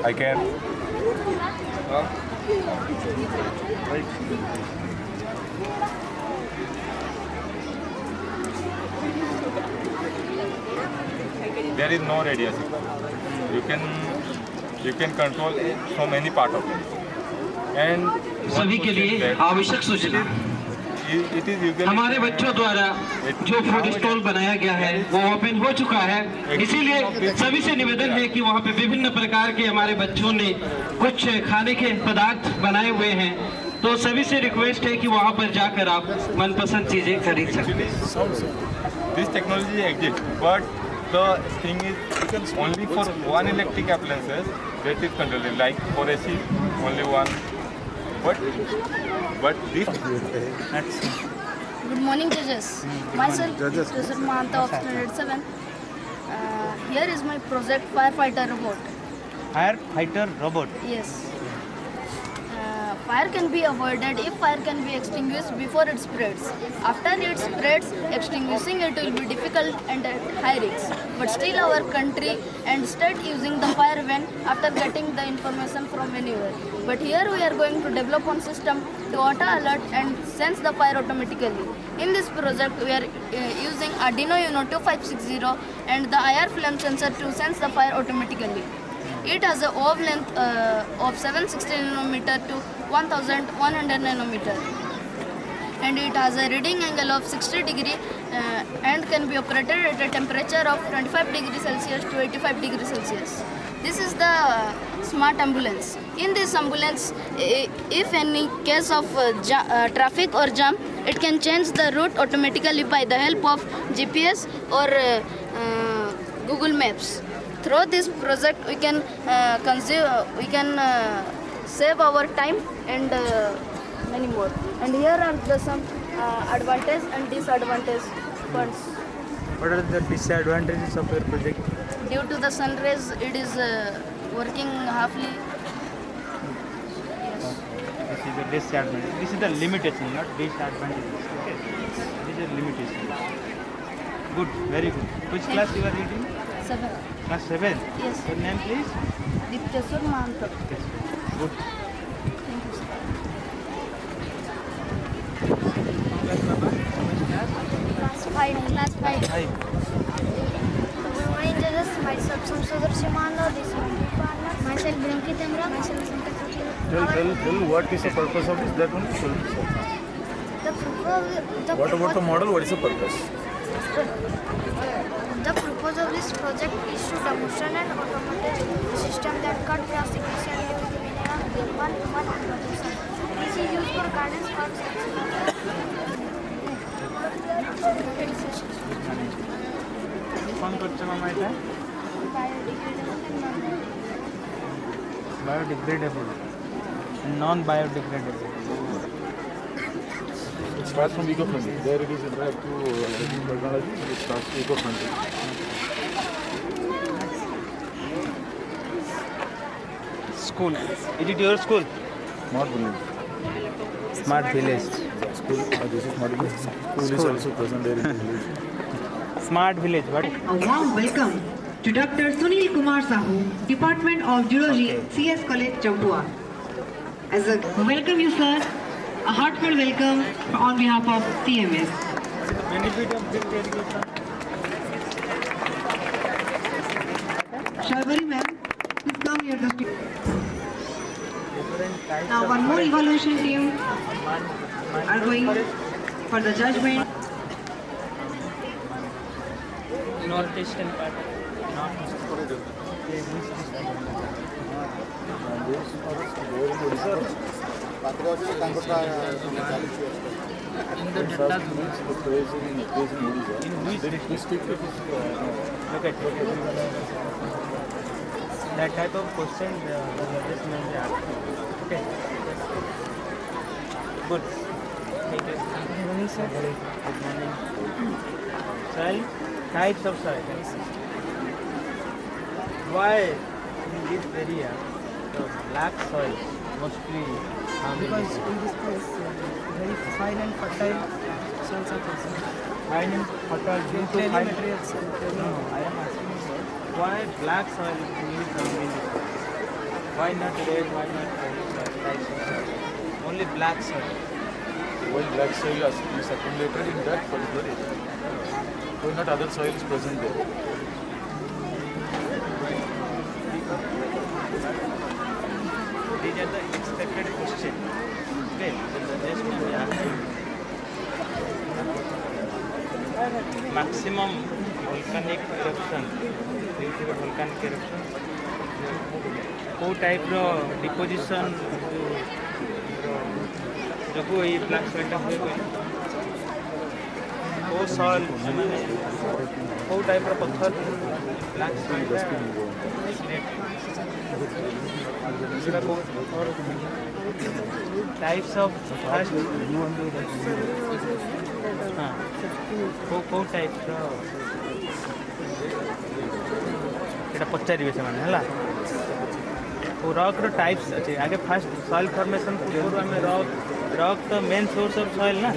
Speaker 13: I can. There is no radius. You can control from any part of it. And
Speaker 6: सभी के लिए आवश्यक सूचना हमारे बच्चों द्वारा जो food stall बनाया गया है वो ओपन हो चुका है, इसीलिए सभी से निवेदन है कि वहाँ पे विभिन्न प्रकार के हमारे बच्चों ने कुछ खाने के पदार्थ बनाए हुए हैं, तो सभी से रिक्वेस्ट है कि वहाँ पर जाकर आप मनपसंद चीजें खरीद सकते हैं।
Speaker 13: This technology exists, but the thing is only for one electric appliances that is controlled, like for AC only one. But this.
Speaker 8: Good morning, judges. Myself, Professor Mahanta of Standard 7. Here is my project, Firefighter Robot.
Speaker 5: Firefighter robot.
Speaker 8: Yes. Fire can be avoided if fire can be extinguished before it spreads. After it spreads, extinguishing it will be difficult and at high risk. But still our country and state using the fire van after getting the information from anywhere. But here we are going to develop one system to auto alert and sense the fire automatically. In this project we are using Arduino Uno 2560 and the IR flame sensor to sense the fire automatically. It has a wavelength of 760 nanometer to 1100 nanometer, and it has a reading angle of 60 degree and can be operated at a temperature of 25 degrees Celsius to 85 degrees Celsius. This is the smart ambulance. In this ambulance, if any case of traffic or jam, it can change the route automatically by the help of GPS or Google Maps. Through this project, we can save our time and many more. And here are some advantages and disadvantages points.
Speaker 5: What are the disadvantages of your project?
Speaker 8: Due to the sun rays, it is working halfly. Yes.
Speaker 5: This is a disadvantage. This is the limitation, not disadvantage. Okay. This is a limitation. Good, very good. Which class you are reading?
Speaker 8: 7.
Speaker 5: Class 7?
Speaker 8: Yes.
Speaker 5: Your name please?
Speaker 8: Dipteswar Mahanta.
Speaker 5: Good.
Speaker 8: Thank you, sir.
Speaker 2: Class 5. Class 5.
Speaker 5: Hi.
Speaker 2: Good morning, judges. Myself, Samsudar Shimanda. This is myself, Brinki Temra. Myself,
Speaker 14: Tell what is the purpose of this? That only should be said. What about the model? What is the purpose?
Speaker 2: The purpose of this project is to demonstrate an automated system that cut plastic efficiently within one production. This is used for guidance for
Speaker 5: कौन करছে মামা এটা biodegradable non biodegradable.
Speaker 14: It starts from eco-friendly. There it is interact to technology. It starts eco-friendly.
Speaker 5: School. Is it your school?
Speaker 14: Smart village.
Speaker 5: Smart village.
Speaker 14: School. This is smart village. School is also present there in the village.
Speaker 5: Smart village. What?
Speaker 1: A warm welcome to Dr. Sunil Kumar Sahu, Department of Geology, CS College, Champua. As a welcome you, sir. A heartfelt welcome on behalf of CMS.
Speaker 5: Benefit of drip irrigation.
Speaker 1: Sharvari ma'am, please come here. Now one more evaluation team are going for the judgment.
Speaker 5: Northeastern part. In the data, in which district? Look at that type of question the judges may be asking. Okay. Good. Thank you. Good morning, sir. Good morning. Soil, types of soil. Why in this area the black soil mostly? Because in this place very fine and fertile soils are present. Fine and fertile due to fine materials. No, I am asking you, sir, why black soil is found in this place? Why not red? Why not types of soil? Only black soil.
Speaker 14: When black soil is accumulated in that particular area. Why not other soil is present there?
Speaker 5: These are the expected question. Okay, the next one we ask maximum volcanic eruption. Volcanic eruption. What type of deposition जो ये black soil हुए वो soil वो type का पत्थर black soil types of first हाँ को type एटा पचारे से मैंने है रॉक टाइप्स अच्छे आगे फास्ट सॉइल फॉर्मेशन पूर्व आम रॉक तो मेन सोर्स ऑफ सॉइल ना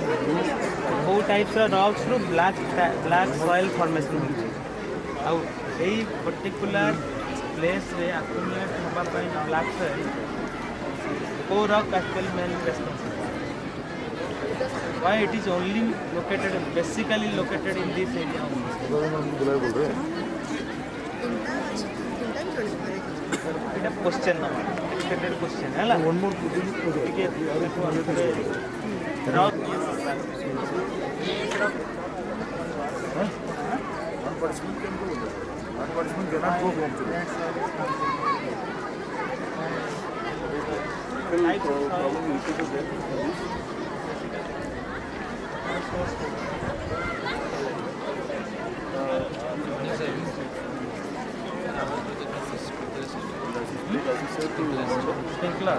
Speaker 5: वो टाइप्स रॉक्स रू ब्लैक सॉइल फॉर्मेशन हो पर्टिकुलर प्लेस रे अक्युमुलेट होबा पई ब्लैक सॉइल को rock actually main responsible why it is only located basically located in this area এটা क्वेश्चन ना एक्सपेक्टेड क्वेश्चन है ला वन मोर ठीक है rock
Speaker 14: One participant can go. One participant cannot go home today. Problem is to get
Speaker 5: sprinkler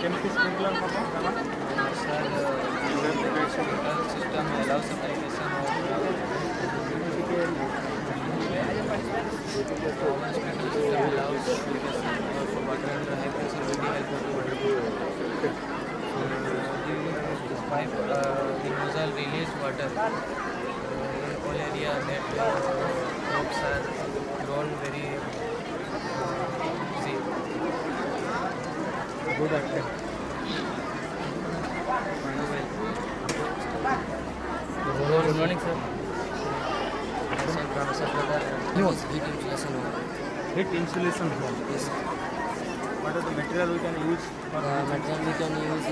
Speaker 5: chemical sprinkler
Speaker 15: sir system allows application of allows for water and high pressure will be helpful to water this pipe the nozzle release water in all area that crops are grown very easy.
Speaker 5: good action
Speaker 15: Good morning, sir. Professor Brother, heat insulation.
Speaker 5: Heat insulation.
Speaker 15: Yes.
Speaker 5: What are the material we can use?
Speaker 15: Material we can use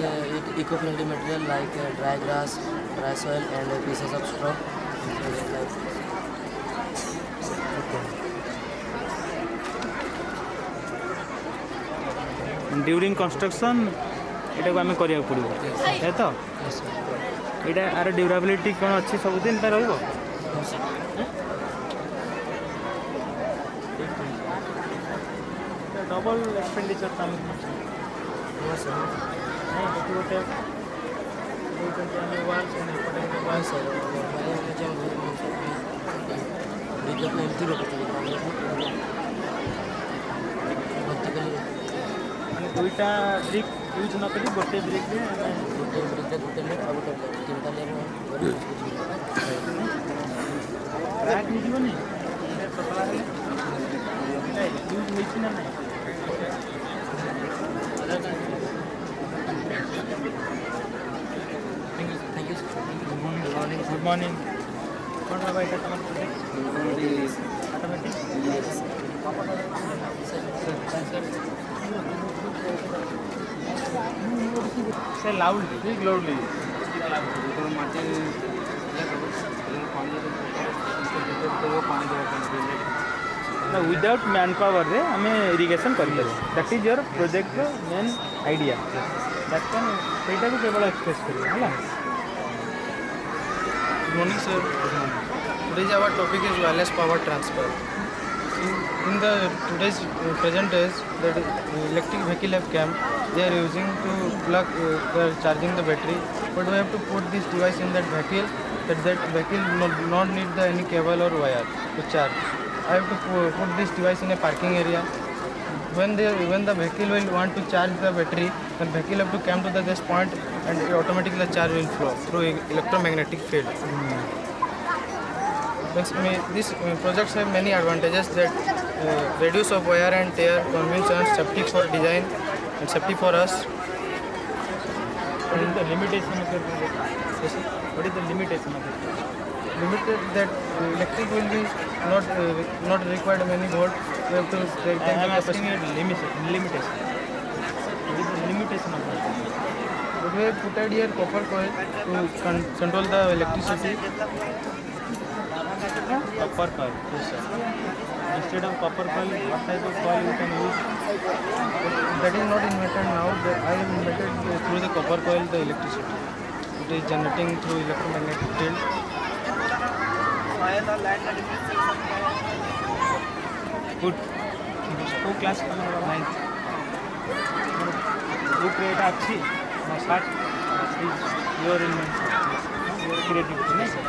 Speaker 15: eco-friendly material like dry grass, dry soil, and pieces of straw.
Speaker 5: During construction, এটা আমি করিয়া পড়িব है तो এটা আর durability কোন আছে सबदिन पे रहइबो डबल एक्सपेंडिचर काम नहीं देखो गोटे दुईटा ब्रिक यूज न करी गोटे ब्रिक क्रैक नहीं पतला यूज होती ना नहीं गुड मॉर्निंग कौन लगा इटा तुम ऑटोमेटिक से लाउडली ठीक लाउडली विदाउट मैन पावर रे हमें इरिगेशन कर that is your project main idea that can सेटा को केवल एक्सप्रेस करिए हला
Speaker 15: Good morning, sir. Today's our topic is wireless power transfer. In the today's present days, the electric vehicle have come. They are using to plug, they are charging the battery. But we have to put this device in that vehicle. That vehicle not need any cable or wire to charge. I have to put this device in a parking area. When the vehicle will want to charge the battery, then vehicle have to come to this point and automatically the charge will flow through electromagnetic field. These projects have many advantages that reduce of wear and tear, convenience, safety for design and safety for us.
Speaker 5: What is the limitation of your project? What is the limitation of it?
Speaker 15: Limited that electric will be not required many volt. We have to take
Speaker 5: I am asking you limitation. What is the limitation of it?
Speaker 15: But we have put out here copper coil to control the electricity.
Speaker 5: Copper coil, yes sir. Instead of copper coil, what type of coil you can use?
Speaker 15: That is not invented now. I have invented through the copper coil the electricity. It is generating through electromagnetic field.
Speaker 5: Good. Who class तुम्हारा 9th? Book rate अच्छी. Start. Your invention. Your creativity, नहीं sir?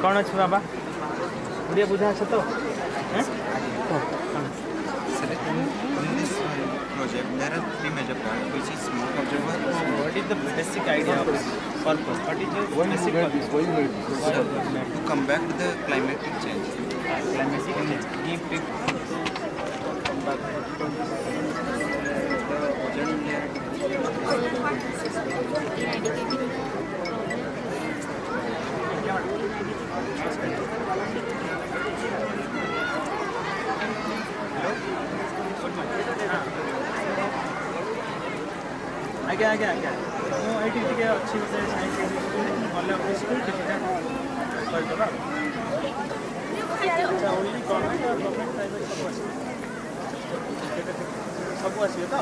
Speaker 5: कौन अच्छे बाबा? बढ़िया बुझा है तो? हैं?
Speaker 16: In this project, there are three major parts, which is smoke observer.
Speaker 5: What is the basic idea of this purpose? What is your basic purpose?
Speaker 16: To combat the climatic change.
Speaker 5: Climatic change. Give big. आगे आगे आगे ମୁଁ ଏଇଠି ଟିକେ ଅଛି ଗୋଟେ science ଗଲେ ଅଫିସକୁ ଟିକେ କରିଦେବା ଆଚ୍ଛା ଓନ୍ଲି ଗଭର୍ଣ୍ଣମେଣ୍ଟ ଆଉ ଗଭର୍ଣ୍ଣମେଣ୍ଟ ପ୍ରାଇଭେଟ୍ ସବୁ ଆସିବେ ତ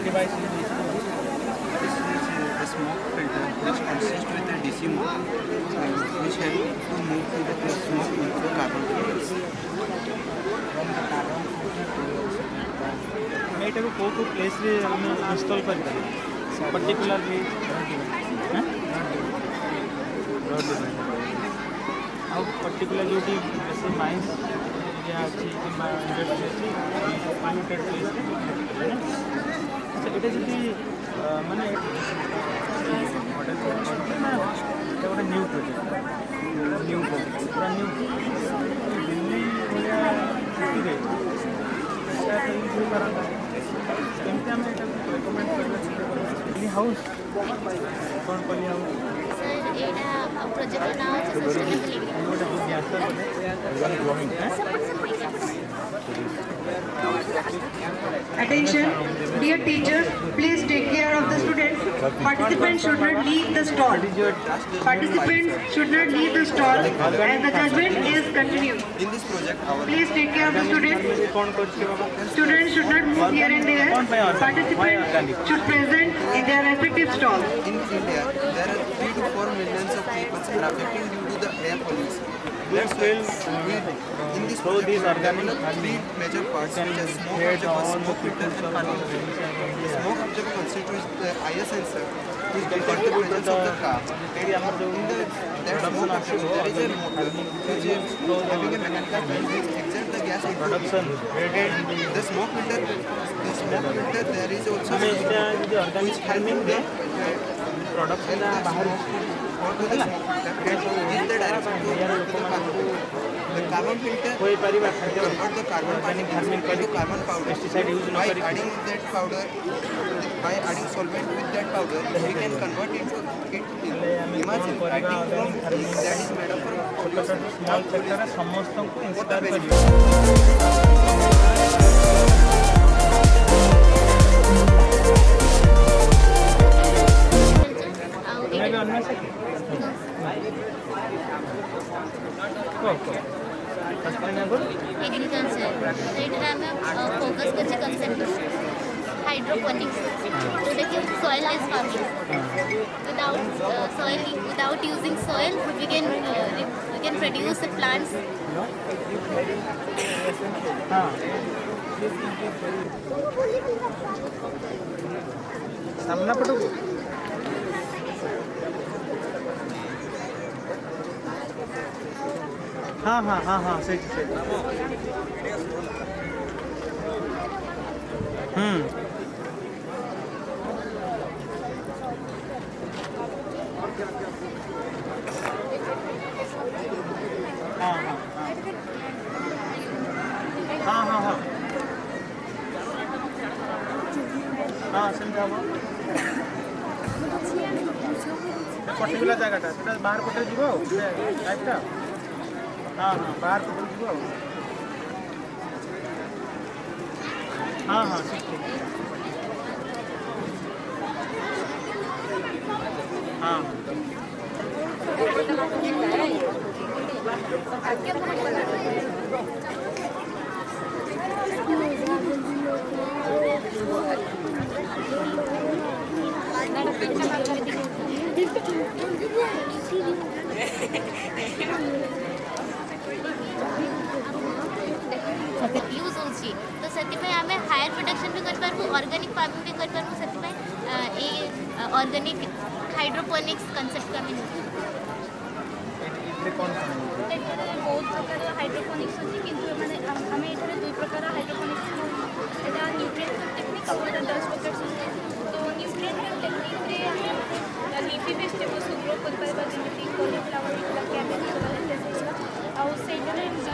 Speaker 5: device is
Speaker 16: This is a smoke filter which consists with a DC motor which helps to move the smoke into carbon filters.
Speaker 5: मैं इटा को को प्लेस रे हम इंस्टॉल कर पर्टिकुलरली हैं रोड डिजाइन आ पर्टिकुलर जोटी ऐसे माइंस या अछि कि इंडस्ट्री अछि पॉल्यूटेड प्लेस रे এটা যদি মানে মডেল না এটা একটা নিউ প্রজেক্ট নিউ পুরা নিউ দিল্লি ভলিয়া সিটিরে এটা यूज करंदा केमते हम এটা রেকমেন্ড করলে দিল্লি হাউস কোন পলি হাউস
Speaker 8: सर एटा प्रोजेक्ट ना আছে सस्टेनेबिलिटी
Speaker 5: এটা বুঝি আসছে বলে growing
Speaker 1: Attention, dear teachers, please take care of the students. Participants should not leave the stall. Participants should not leave the stall, and the judgment is continued.
Speaker 9: In this project,
Speaker 1: Please take care of the students. Students should not move here and there. Participants should present in their respective stalls.
Speaker 9: in India, there are 3 to 4 millions of people are affected due to the air pollution. That's why in this project, we have developed 3 major parts, which are smoke observer, smoke filter, and carbon filter. Smoke observer constitutes the IR sensor, which detects the presence of the car. In that smoke observer, there is a motor which is having a mechanical field which exerts the gas into it. The smoke filter, there is also which helping the production or to the smoke that can in the direction to the carbon filter convert the carbon particles into carbon powder. By adding that powder, by adding solvent with that powder, we can convert it into imagine writing from that is made up for pollution.
Speaker 17: Agriculture focus करचे concept hydroponics जोटा कि soil less farming without using soil we can produce plants.
Speaker 5: सामना पटो हाँ हाँ हाँ हाँ सही सही हाँ हाँ हाँ हाँ हाँ हाँ समझा पर्टिकुलर जगह बाहर पटे जीव लाइफटा हाँ हाँ बाहर पटे जीव हाँ हाँ ठीक ठीक हाँ
Speaker 17: यूज होची तो ସେଥିପାଇଁ ଆମେ ହାୟର ପ୍ରୋଡକ୍ସନ୍ ବି କରିପାରିବୁ ଅର୍ଗାନିକ୍ ଫାର୍ମିଂ ବି କରିପାରିବୁ ସେଥିପାଇଁ ଏ ଅର୍ଗାନିକ୍ ହାଇଡ୍ରୋପୋନିକ୍ସ କନସେପ୍ଟକୁ ଆମେ
Speaker 8: ବହୁତ ପ୍ରକାର ହାଇଡ୍ରୋପୋନିକ୍ସ ଅଛି କିନ୍ତୁ ଆମେ ଏଠାରେ 2 ପ୍ରକାର ହାଇଡ୍ରୋପୋନିକ୍ସ ଏଇଟା ନ୍ୟୁଟ୍ରିଏଣ୍ଟ ଟେକ୍ନିକ୍ ଆଉ ଏଇଟା ଡଷ୍ଟ ବକେଟ୍ ସିଷ୍ଟମ୍ ତ ନ୍ୟୁଟ୍ରିଏଣ୍ଟ ଟେକ୍ନିକ୍ରେ ଆମେ ଲିଫି ଭେଜିଟେବଲ୍ସ ଗ୍ରୋ କରିପାରିବା ଯେମିତି କଲିଫ୍ଲାୱାର ହେଇଗଲା କ୍ୟାବେଜ୍ ହେଇଗଲା ଆଉ ସେଇଟାରେ use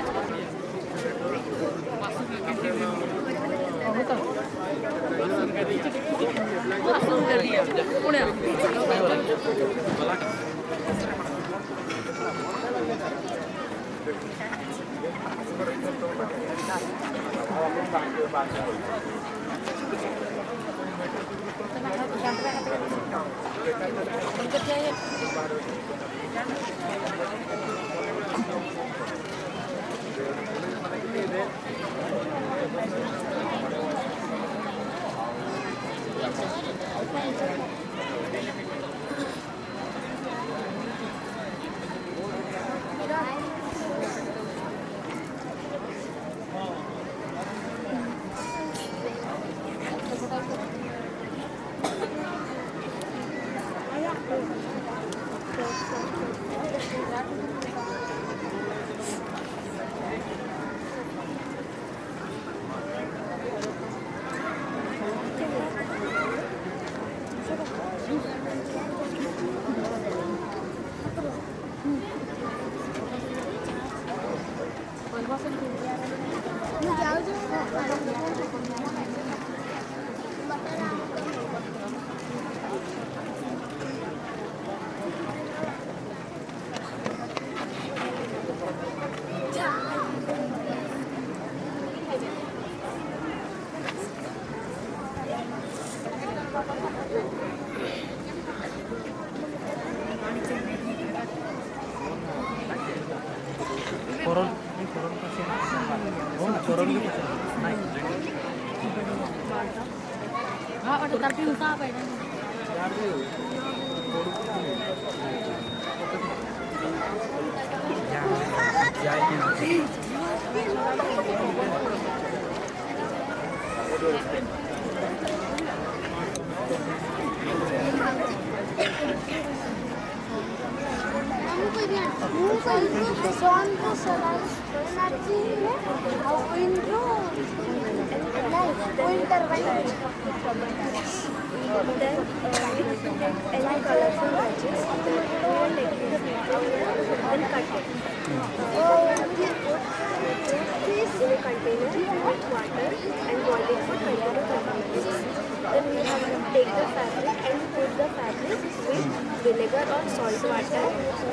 Speaker 2: Vinegar or salt water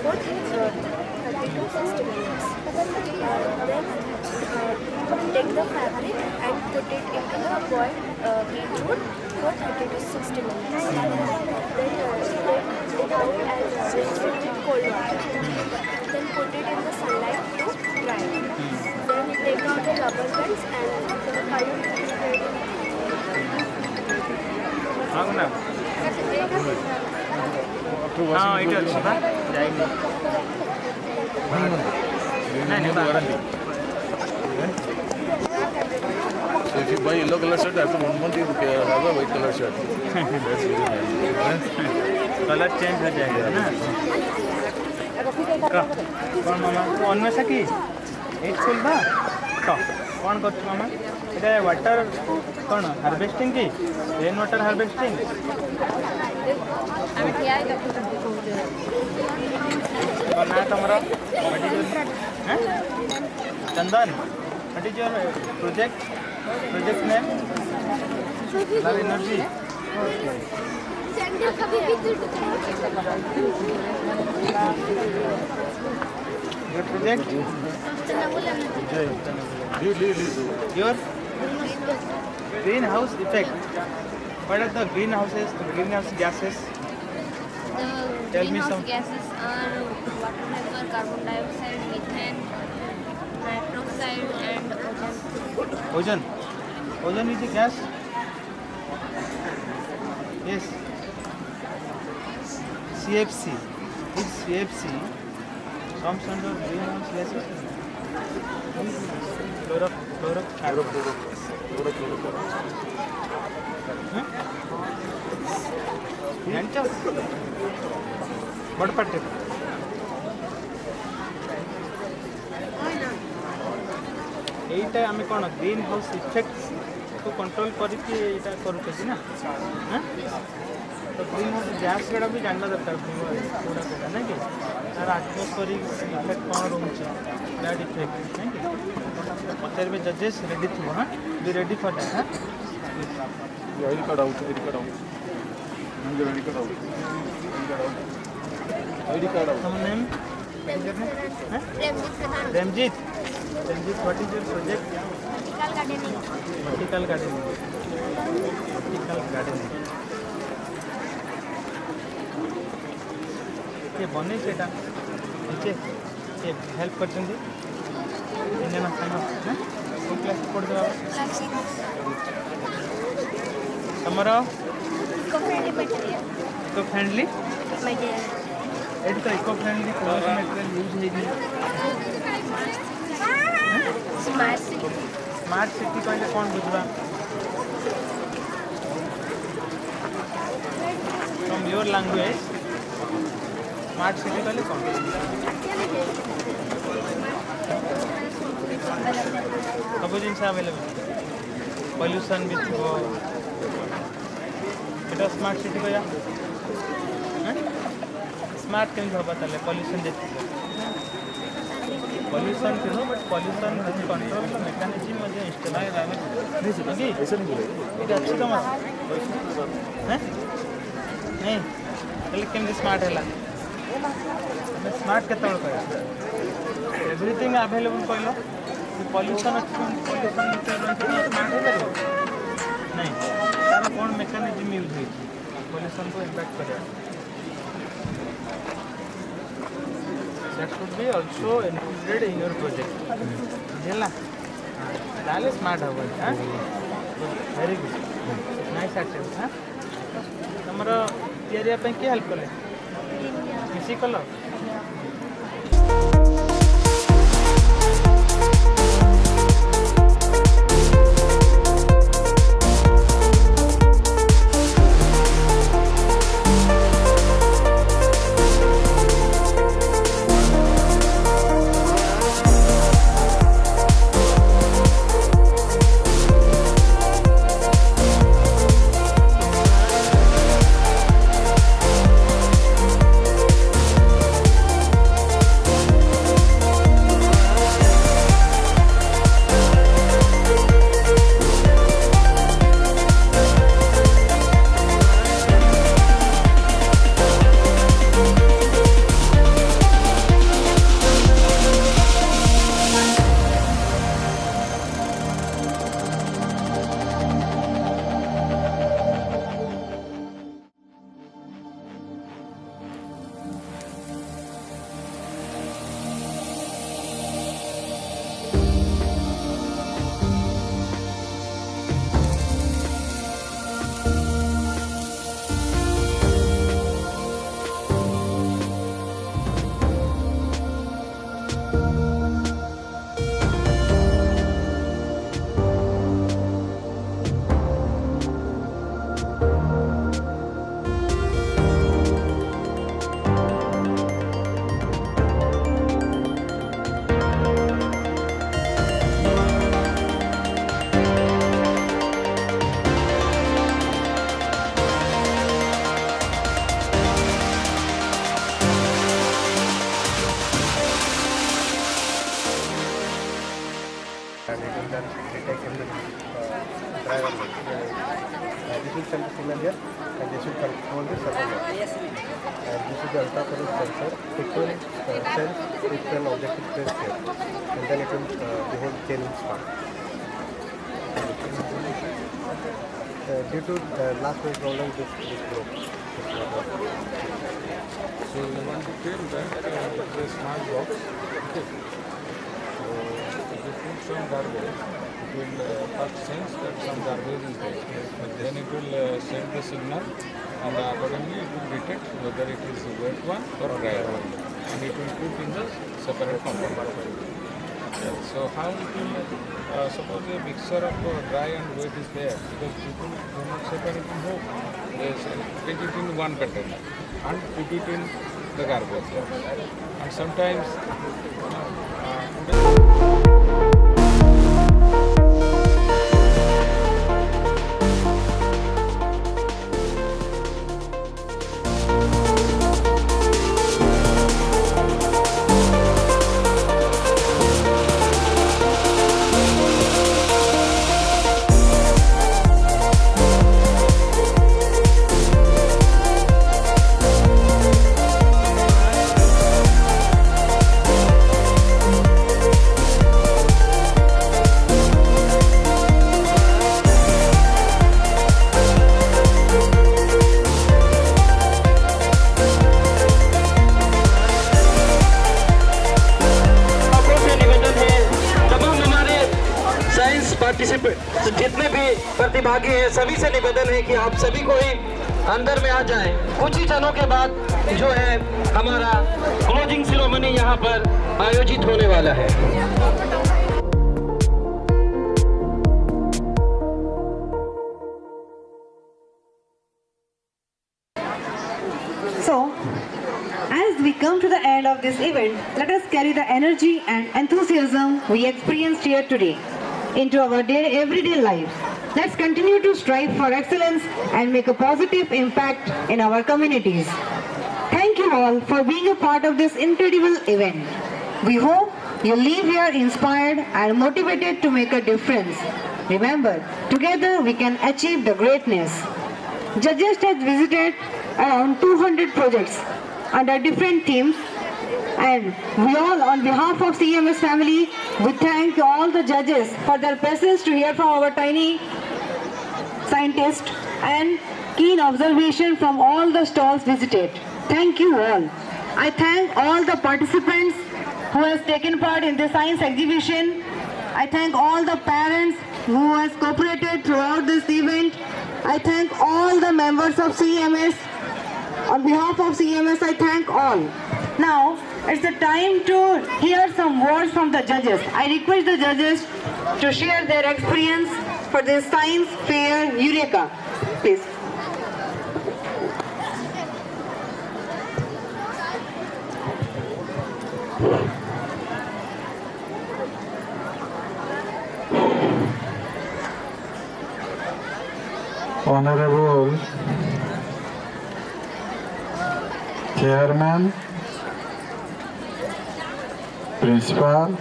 Speaker 2: for 30 to 60 minutes. Then take the fabric and put it into the boiled beetroot for 30 to 60 minutes. Then take it out and rinse it with cold water. Then put it in the sunlight to dry. Then take out the rubber bands and cut
Speaker 5: हाँ ये अच्छा था जाएंगे नहीं
Speaker 14: So if you buy yellow color shirt, after 1 month you have a white color shirt. That's really nice.
Speaker 5: Colour change हो जाएगा ना कौन मामा अन्वेषा की एट स्कूल बा तो कौन कर मामा ये वाटर कौन हार्वेस्टिंग की रेन वाटर हार्वेस्टिंग ना तुम्हारा Chandan what is your project name solar energy your project your greenhouse effect. What are the greenhouse gases?
Speaker 17: The
Speaker 5: Tell me
Speaker 17: greenhouse
Speaker 5: some.
Speaker 17: gases are water vapor, carbon dioxide, methane, nitroxide, and ozone.
Speaker 5: Ozone is a gas. Yes. CFC. This CFC comes under greenhouse gases. बड़ पट्टे এইটা আমি কোন green house effect को control करके এটা করতেছি না হ্যাঁ तो ग्रीन हाउस गैस गुड़ा भी जानना दरकार पूरा पूरा ना कि तार एटमॉस्फेरिक इफेक्ट कौन रोचे दैट इफेक्ट नहीं कि पचार में जजेस रेडी थी हाँ बी रेडी फॉर दैट हाँ
Speaker 14: ID card out. ID card out.
Speaker 5: Some name? Remjit. Remjit, what is your project? Vertical gardening. Vertical gardening. ये बने सेटा नीचे ये हेल्प करते हैं इंडियन आसाना हैं कौन क्लास पढ़ दो हमारा इको फ्रेंडली एट तो इको फ्रेंडली कौन मटेरियल यूज है स्मार्ट सिटी कहले कौन बुझबा from your language smart city कहले कौन सब जिन अवेलेबल पॉल्यूशन भी थो এটা स्मार्ट सिटी को या स्मार्ट केम होबा तले पॉल्यूशन देखि पॉल्यूशन के बट पॉल्यूशन कंट्रोल का मैकेनिज्म में इंस्टॉल है नहीं ऐसा नहीं बोले ये अच्छी कम है नहीं लेकिन स्मार्ट है स्मार्ट के तौर पर एवरीथिंग अवेलेबल कहलो पॉल्यूशन स्मार्ट है नहीं तार कौन मेकानिज्म यूज होती पॉल्यूशन को इम्पैक्ट करेगा that should be also included in your project बुझेला ताले स्मार्ट होगा हां वेरी गुड नाइस एक्टिविटी हां हमरा एरिया पे की हेल्प कले किसी कलो
Speaker 18: and it will then detect in the driver lane. This will send the signal here and this will control the server lane. And this is the ultrasonic sensor. It will sense if an object is placed here and then it will, the whole chain will start. Due to last minute problem, this broke.
Speaker 19: So you want to tell that it's a smart box. Okay. So if you put some garbage, it will first sense that some garbage is there. Then it will send the signal and accordingly it will detect whether it is a wet one or dry one. And it will put in the separate compartment. So how it will, suppose a mixture of dry and wet is there, because people do not separate in home. They take it in one container and put it in the garbage. And sometimes,
Speaker 6: जितने भी प्रतिभागी हैं सभी से निवेदन है कि आप सभी को ही अंदर में आ जाएं। कुछ ही क्षणों के बाद जो है हमारा क्लोजिंग सेरेमनी यहाँ पर आयोजित होने वाला है।
Speaker 1: So, as we come to the end of this event, let us carry the energy and enthusiasm we experienced here today into our everyday lives. Let's continue to strive for excellence and make a positive impact in our communities. Thank you all for being a part of this incredible event. We hope you leave here inspired and motivated to make a difference. Remember, together we can achieve the greatness. Judges has visited around 200 projects under different themes, and we all, on behalf of CMS family, we thank all the judges for their presence to hear from our tiny scientist. and keen observation from all the stalls visited. Thank you all. I thank all the participants who has taken part in the science exhibition. I thank all the parents who has cooperated throughout this event. I thank all the members of CMS. On behalf of CMS, I thank all. Now, it's the time to hear some words from the judges. I request the judges to share their experience for this science fair Eureka. Please.
Speaker 20: Honorable Chairman, Principal,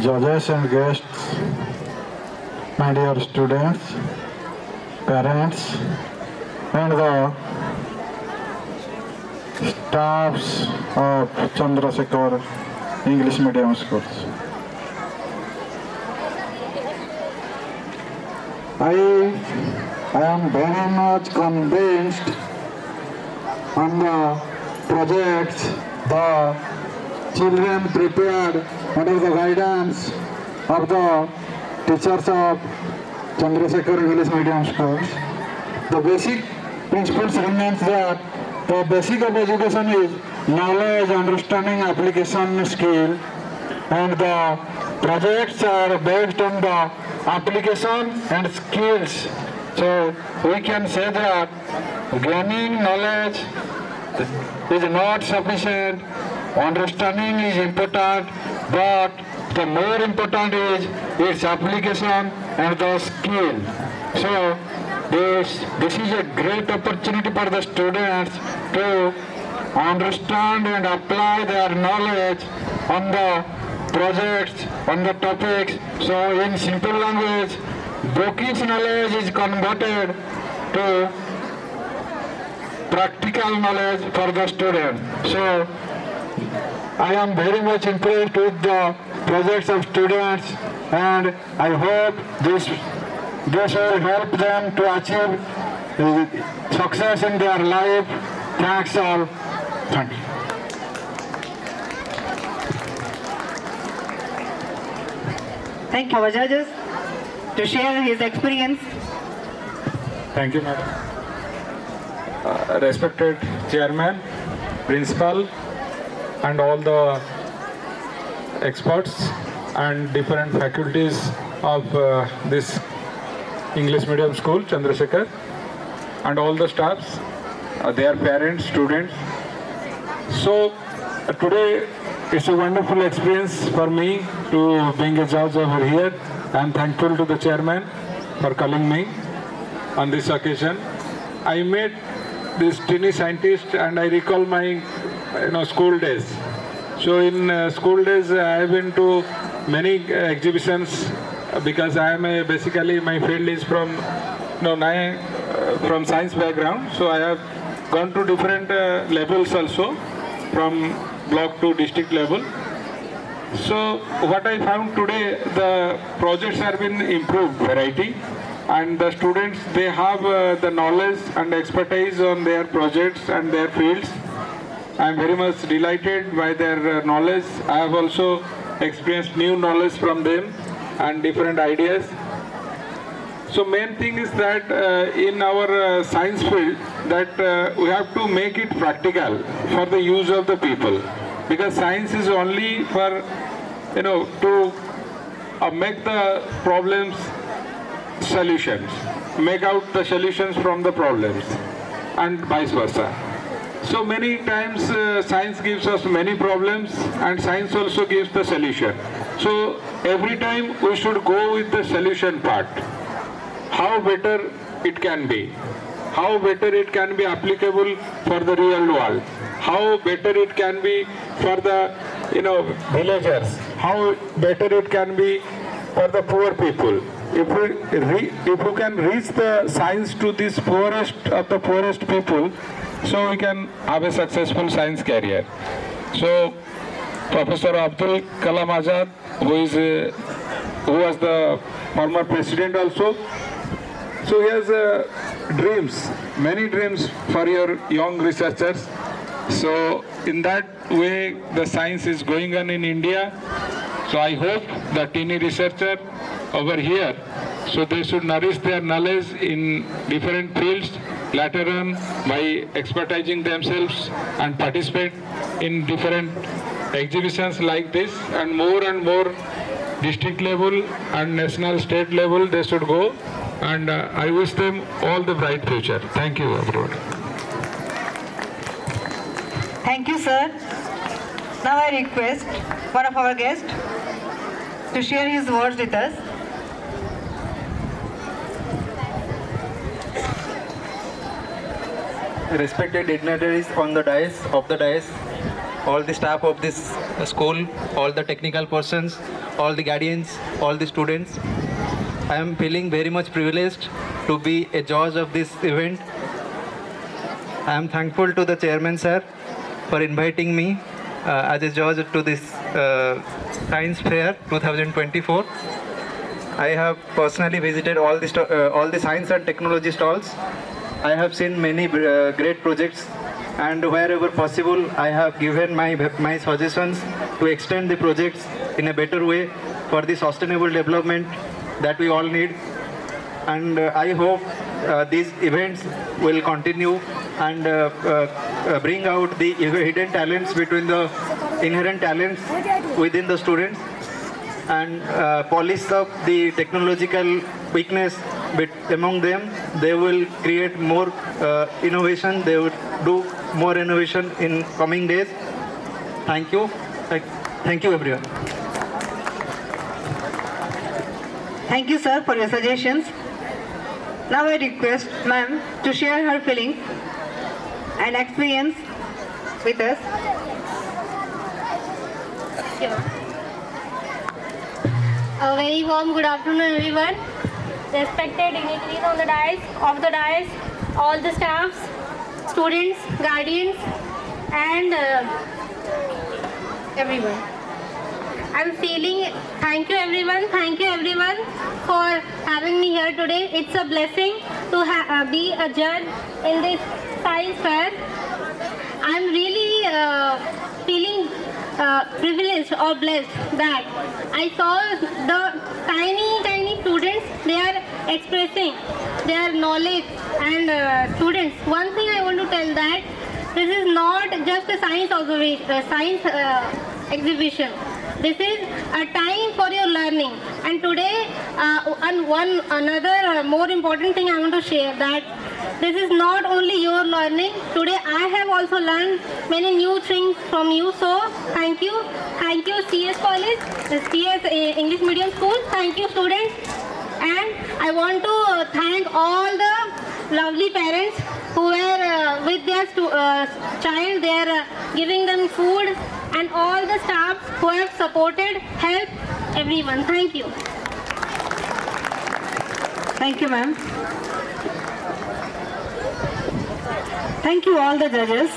Speaker 20: judges and guests, my dear students, parents, and the staffs of Chandrasekhar English Medium Schools. I am very much convinced on the projects the children prepared under the guidance of the teachers of Chandrasekhar English Medium Schools. The basic principles remains that the basic of education is knowledge, understanding, application, skill, and the projects are based on the application and skills. So we can say that gaining knowledge is not sufficient, understanding is important, but the more important is its application and the skill. So this is a great opportunity for the students to understand and apply their knowledge on the projects, on the topics. So in simple language, bookish knowledge is converted to practical knowledge for the student. So I am very much impressed with the projects of students, and I hope this will help them to achieve success in their life. Thanks all. Thank you.
Speaker 1: Thank you, our judges, to share his experience.
Speaker 19: Thank you, madam. Respected chairman, principal, and all the experts and different faculties of this English medium school, Chandrasekhar, and all the staffs, their parents, students. So today it's a wonderful experience for me to being a judge over here. I am thankful to the chairman for calling me on this occasion. I met this teeny scientist and I recall my school days. So in school days I have been to many exhibitions because I am basically my field is from from science background. So I have gone to different levels also, from block to district level. So what I found today, the projects have been improved variety, and the students, they have the knowledge and expertise on their projects and their fields. I am very much delighted by their knowledge. I have also experienced new knowledge from them and different ideas. So main thing is that in our science field, that we have to make it practical for the use of the people, because science is only for to make the problems solutions, make out the solutions from the problems, and vice versa. So many times science gives us many problems and science also gives the solution. So every time we should go with the solution part. How better it can be, how better it can be applicable for the real world, how better it can be for the villagers, how better it can be for the poor people. If we can reach the science to this poorest of the poorest people, so we can have a successful science career. So Professor Abdul Kalam Azad, who was the former president also, So he has dreams, many dreams for your young researchers. So in that way, the science is going on in India. So I hope the teeny researcher over here, so they should nourish their knowledge in different fields later on by expertising themselves and participate in different exhibitions like this, and more district level and national state level they should go, and I wish them all the bright future. Thank you everyone.
Speaker 1: Thank you, sir. Now I request one of our guests to share his words with us.
Speaker 15: Respected dignitaries on the dais, all the staff of this school, all the technical persons, all the guardians, all the students. I am feeling very much privileged to be a judge of this event. I am thankful to the chairman, sir, for inviting me as a judge to this Science Fair 2024. I have personally visited all the science and technology stalls. I have seen many great projects, and wherever possible, I have given my suggestions to extend the projects in a better way for the sustainable development that we all need. And I hope these events will continue and bring out the hidden talents between the inherent talents within the students, and polish up the technological weakness among them. They will create more innovation. They will do more innovation in coming days. Thank you. Thank you, everyone.
Speaker 1: Thank you, sir, for your suggestions. Now I request ma'am to share her feelings and experience with us.
Speaker 17: Sure. A very warm good afternoon, everyone. Respected dignitaries on the dais, all the staffs, students, guardians, and everyone. I'm feeling thank you everyone for having me here today. It's a blessing to be a judge in this science fair. I'm really feeling privileged or blessed that I saw the tiny students. They are expressing their knowledge, and students, one thing I want to tell that this is not just a science exhibition. This is a time for your learning. And today, another more important thing I want to share, that this is not only your learning. Today I have also learned many new things from you. So thank you CS College, CS English Medium School. Thank you, students. And I want to thank all the lovely parents who were with their child. They are giving them food, and all the staff who have supported, helped everyone. Thank you.
Speaker 1: Thank you, ma'am. Thank you all the judges.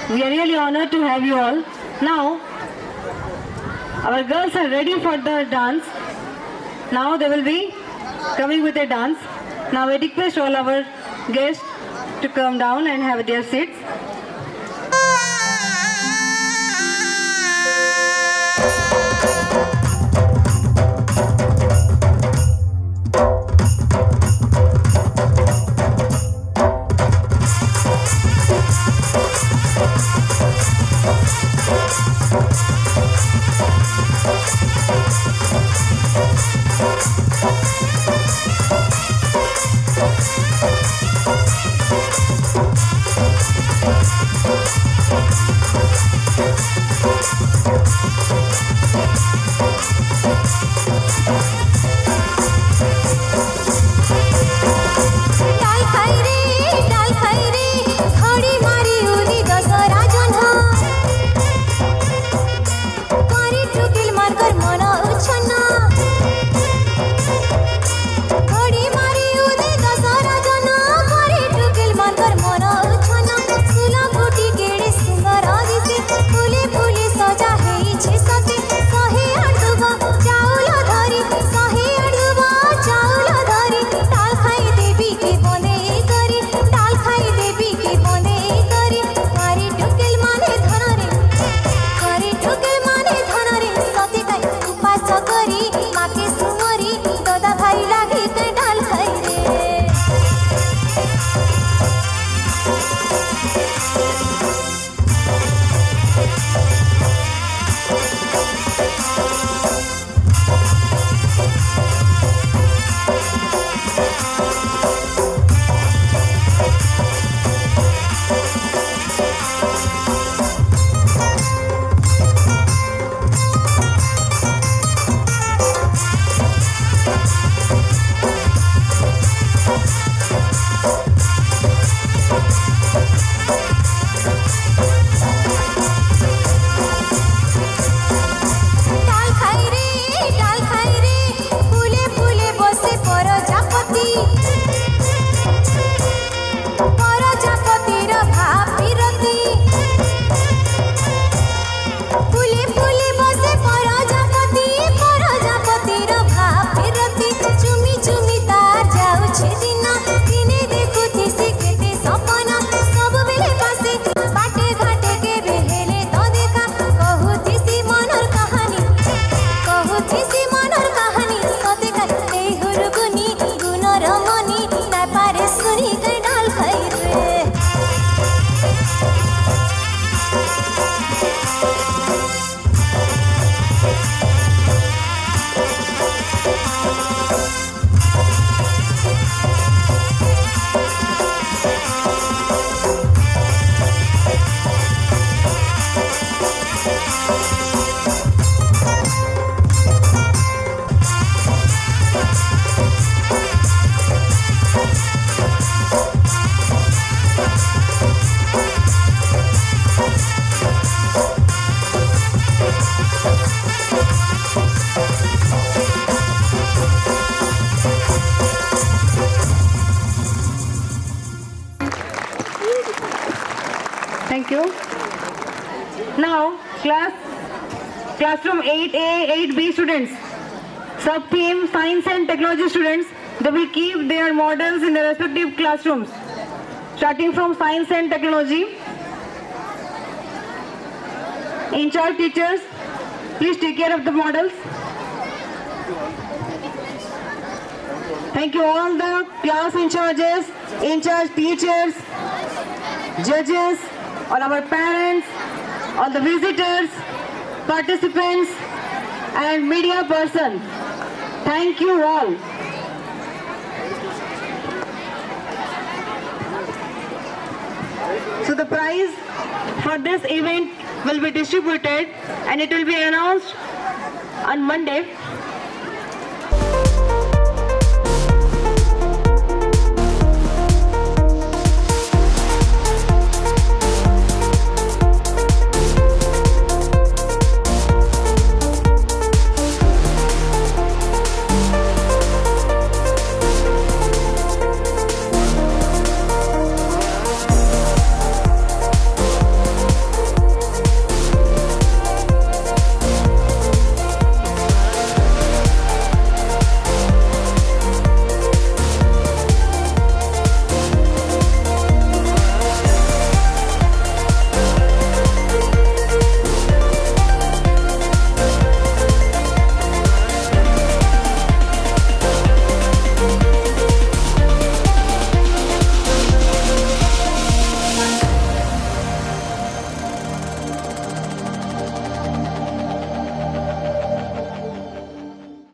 Speaker 1: We are really honored to have you all. Now, our girls are ready for the dance. Now they will be coming with a dance. Now I request all our guests to come down and have their seats. Thank you. Now, classroom 8A, 8B students, sub-theme Science and Technology students, they will keep their models in their respective classrooms. Starting from Science and Technology. In charge teachers, please take care of the models. Thank you all the class in charges, in charge teachers, judges, all our parents, all the visitors, participants and media person. Thank you all. So the prize for this event will be distributed and it will be announced on Monday.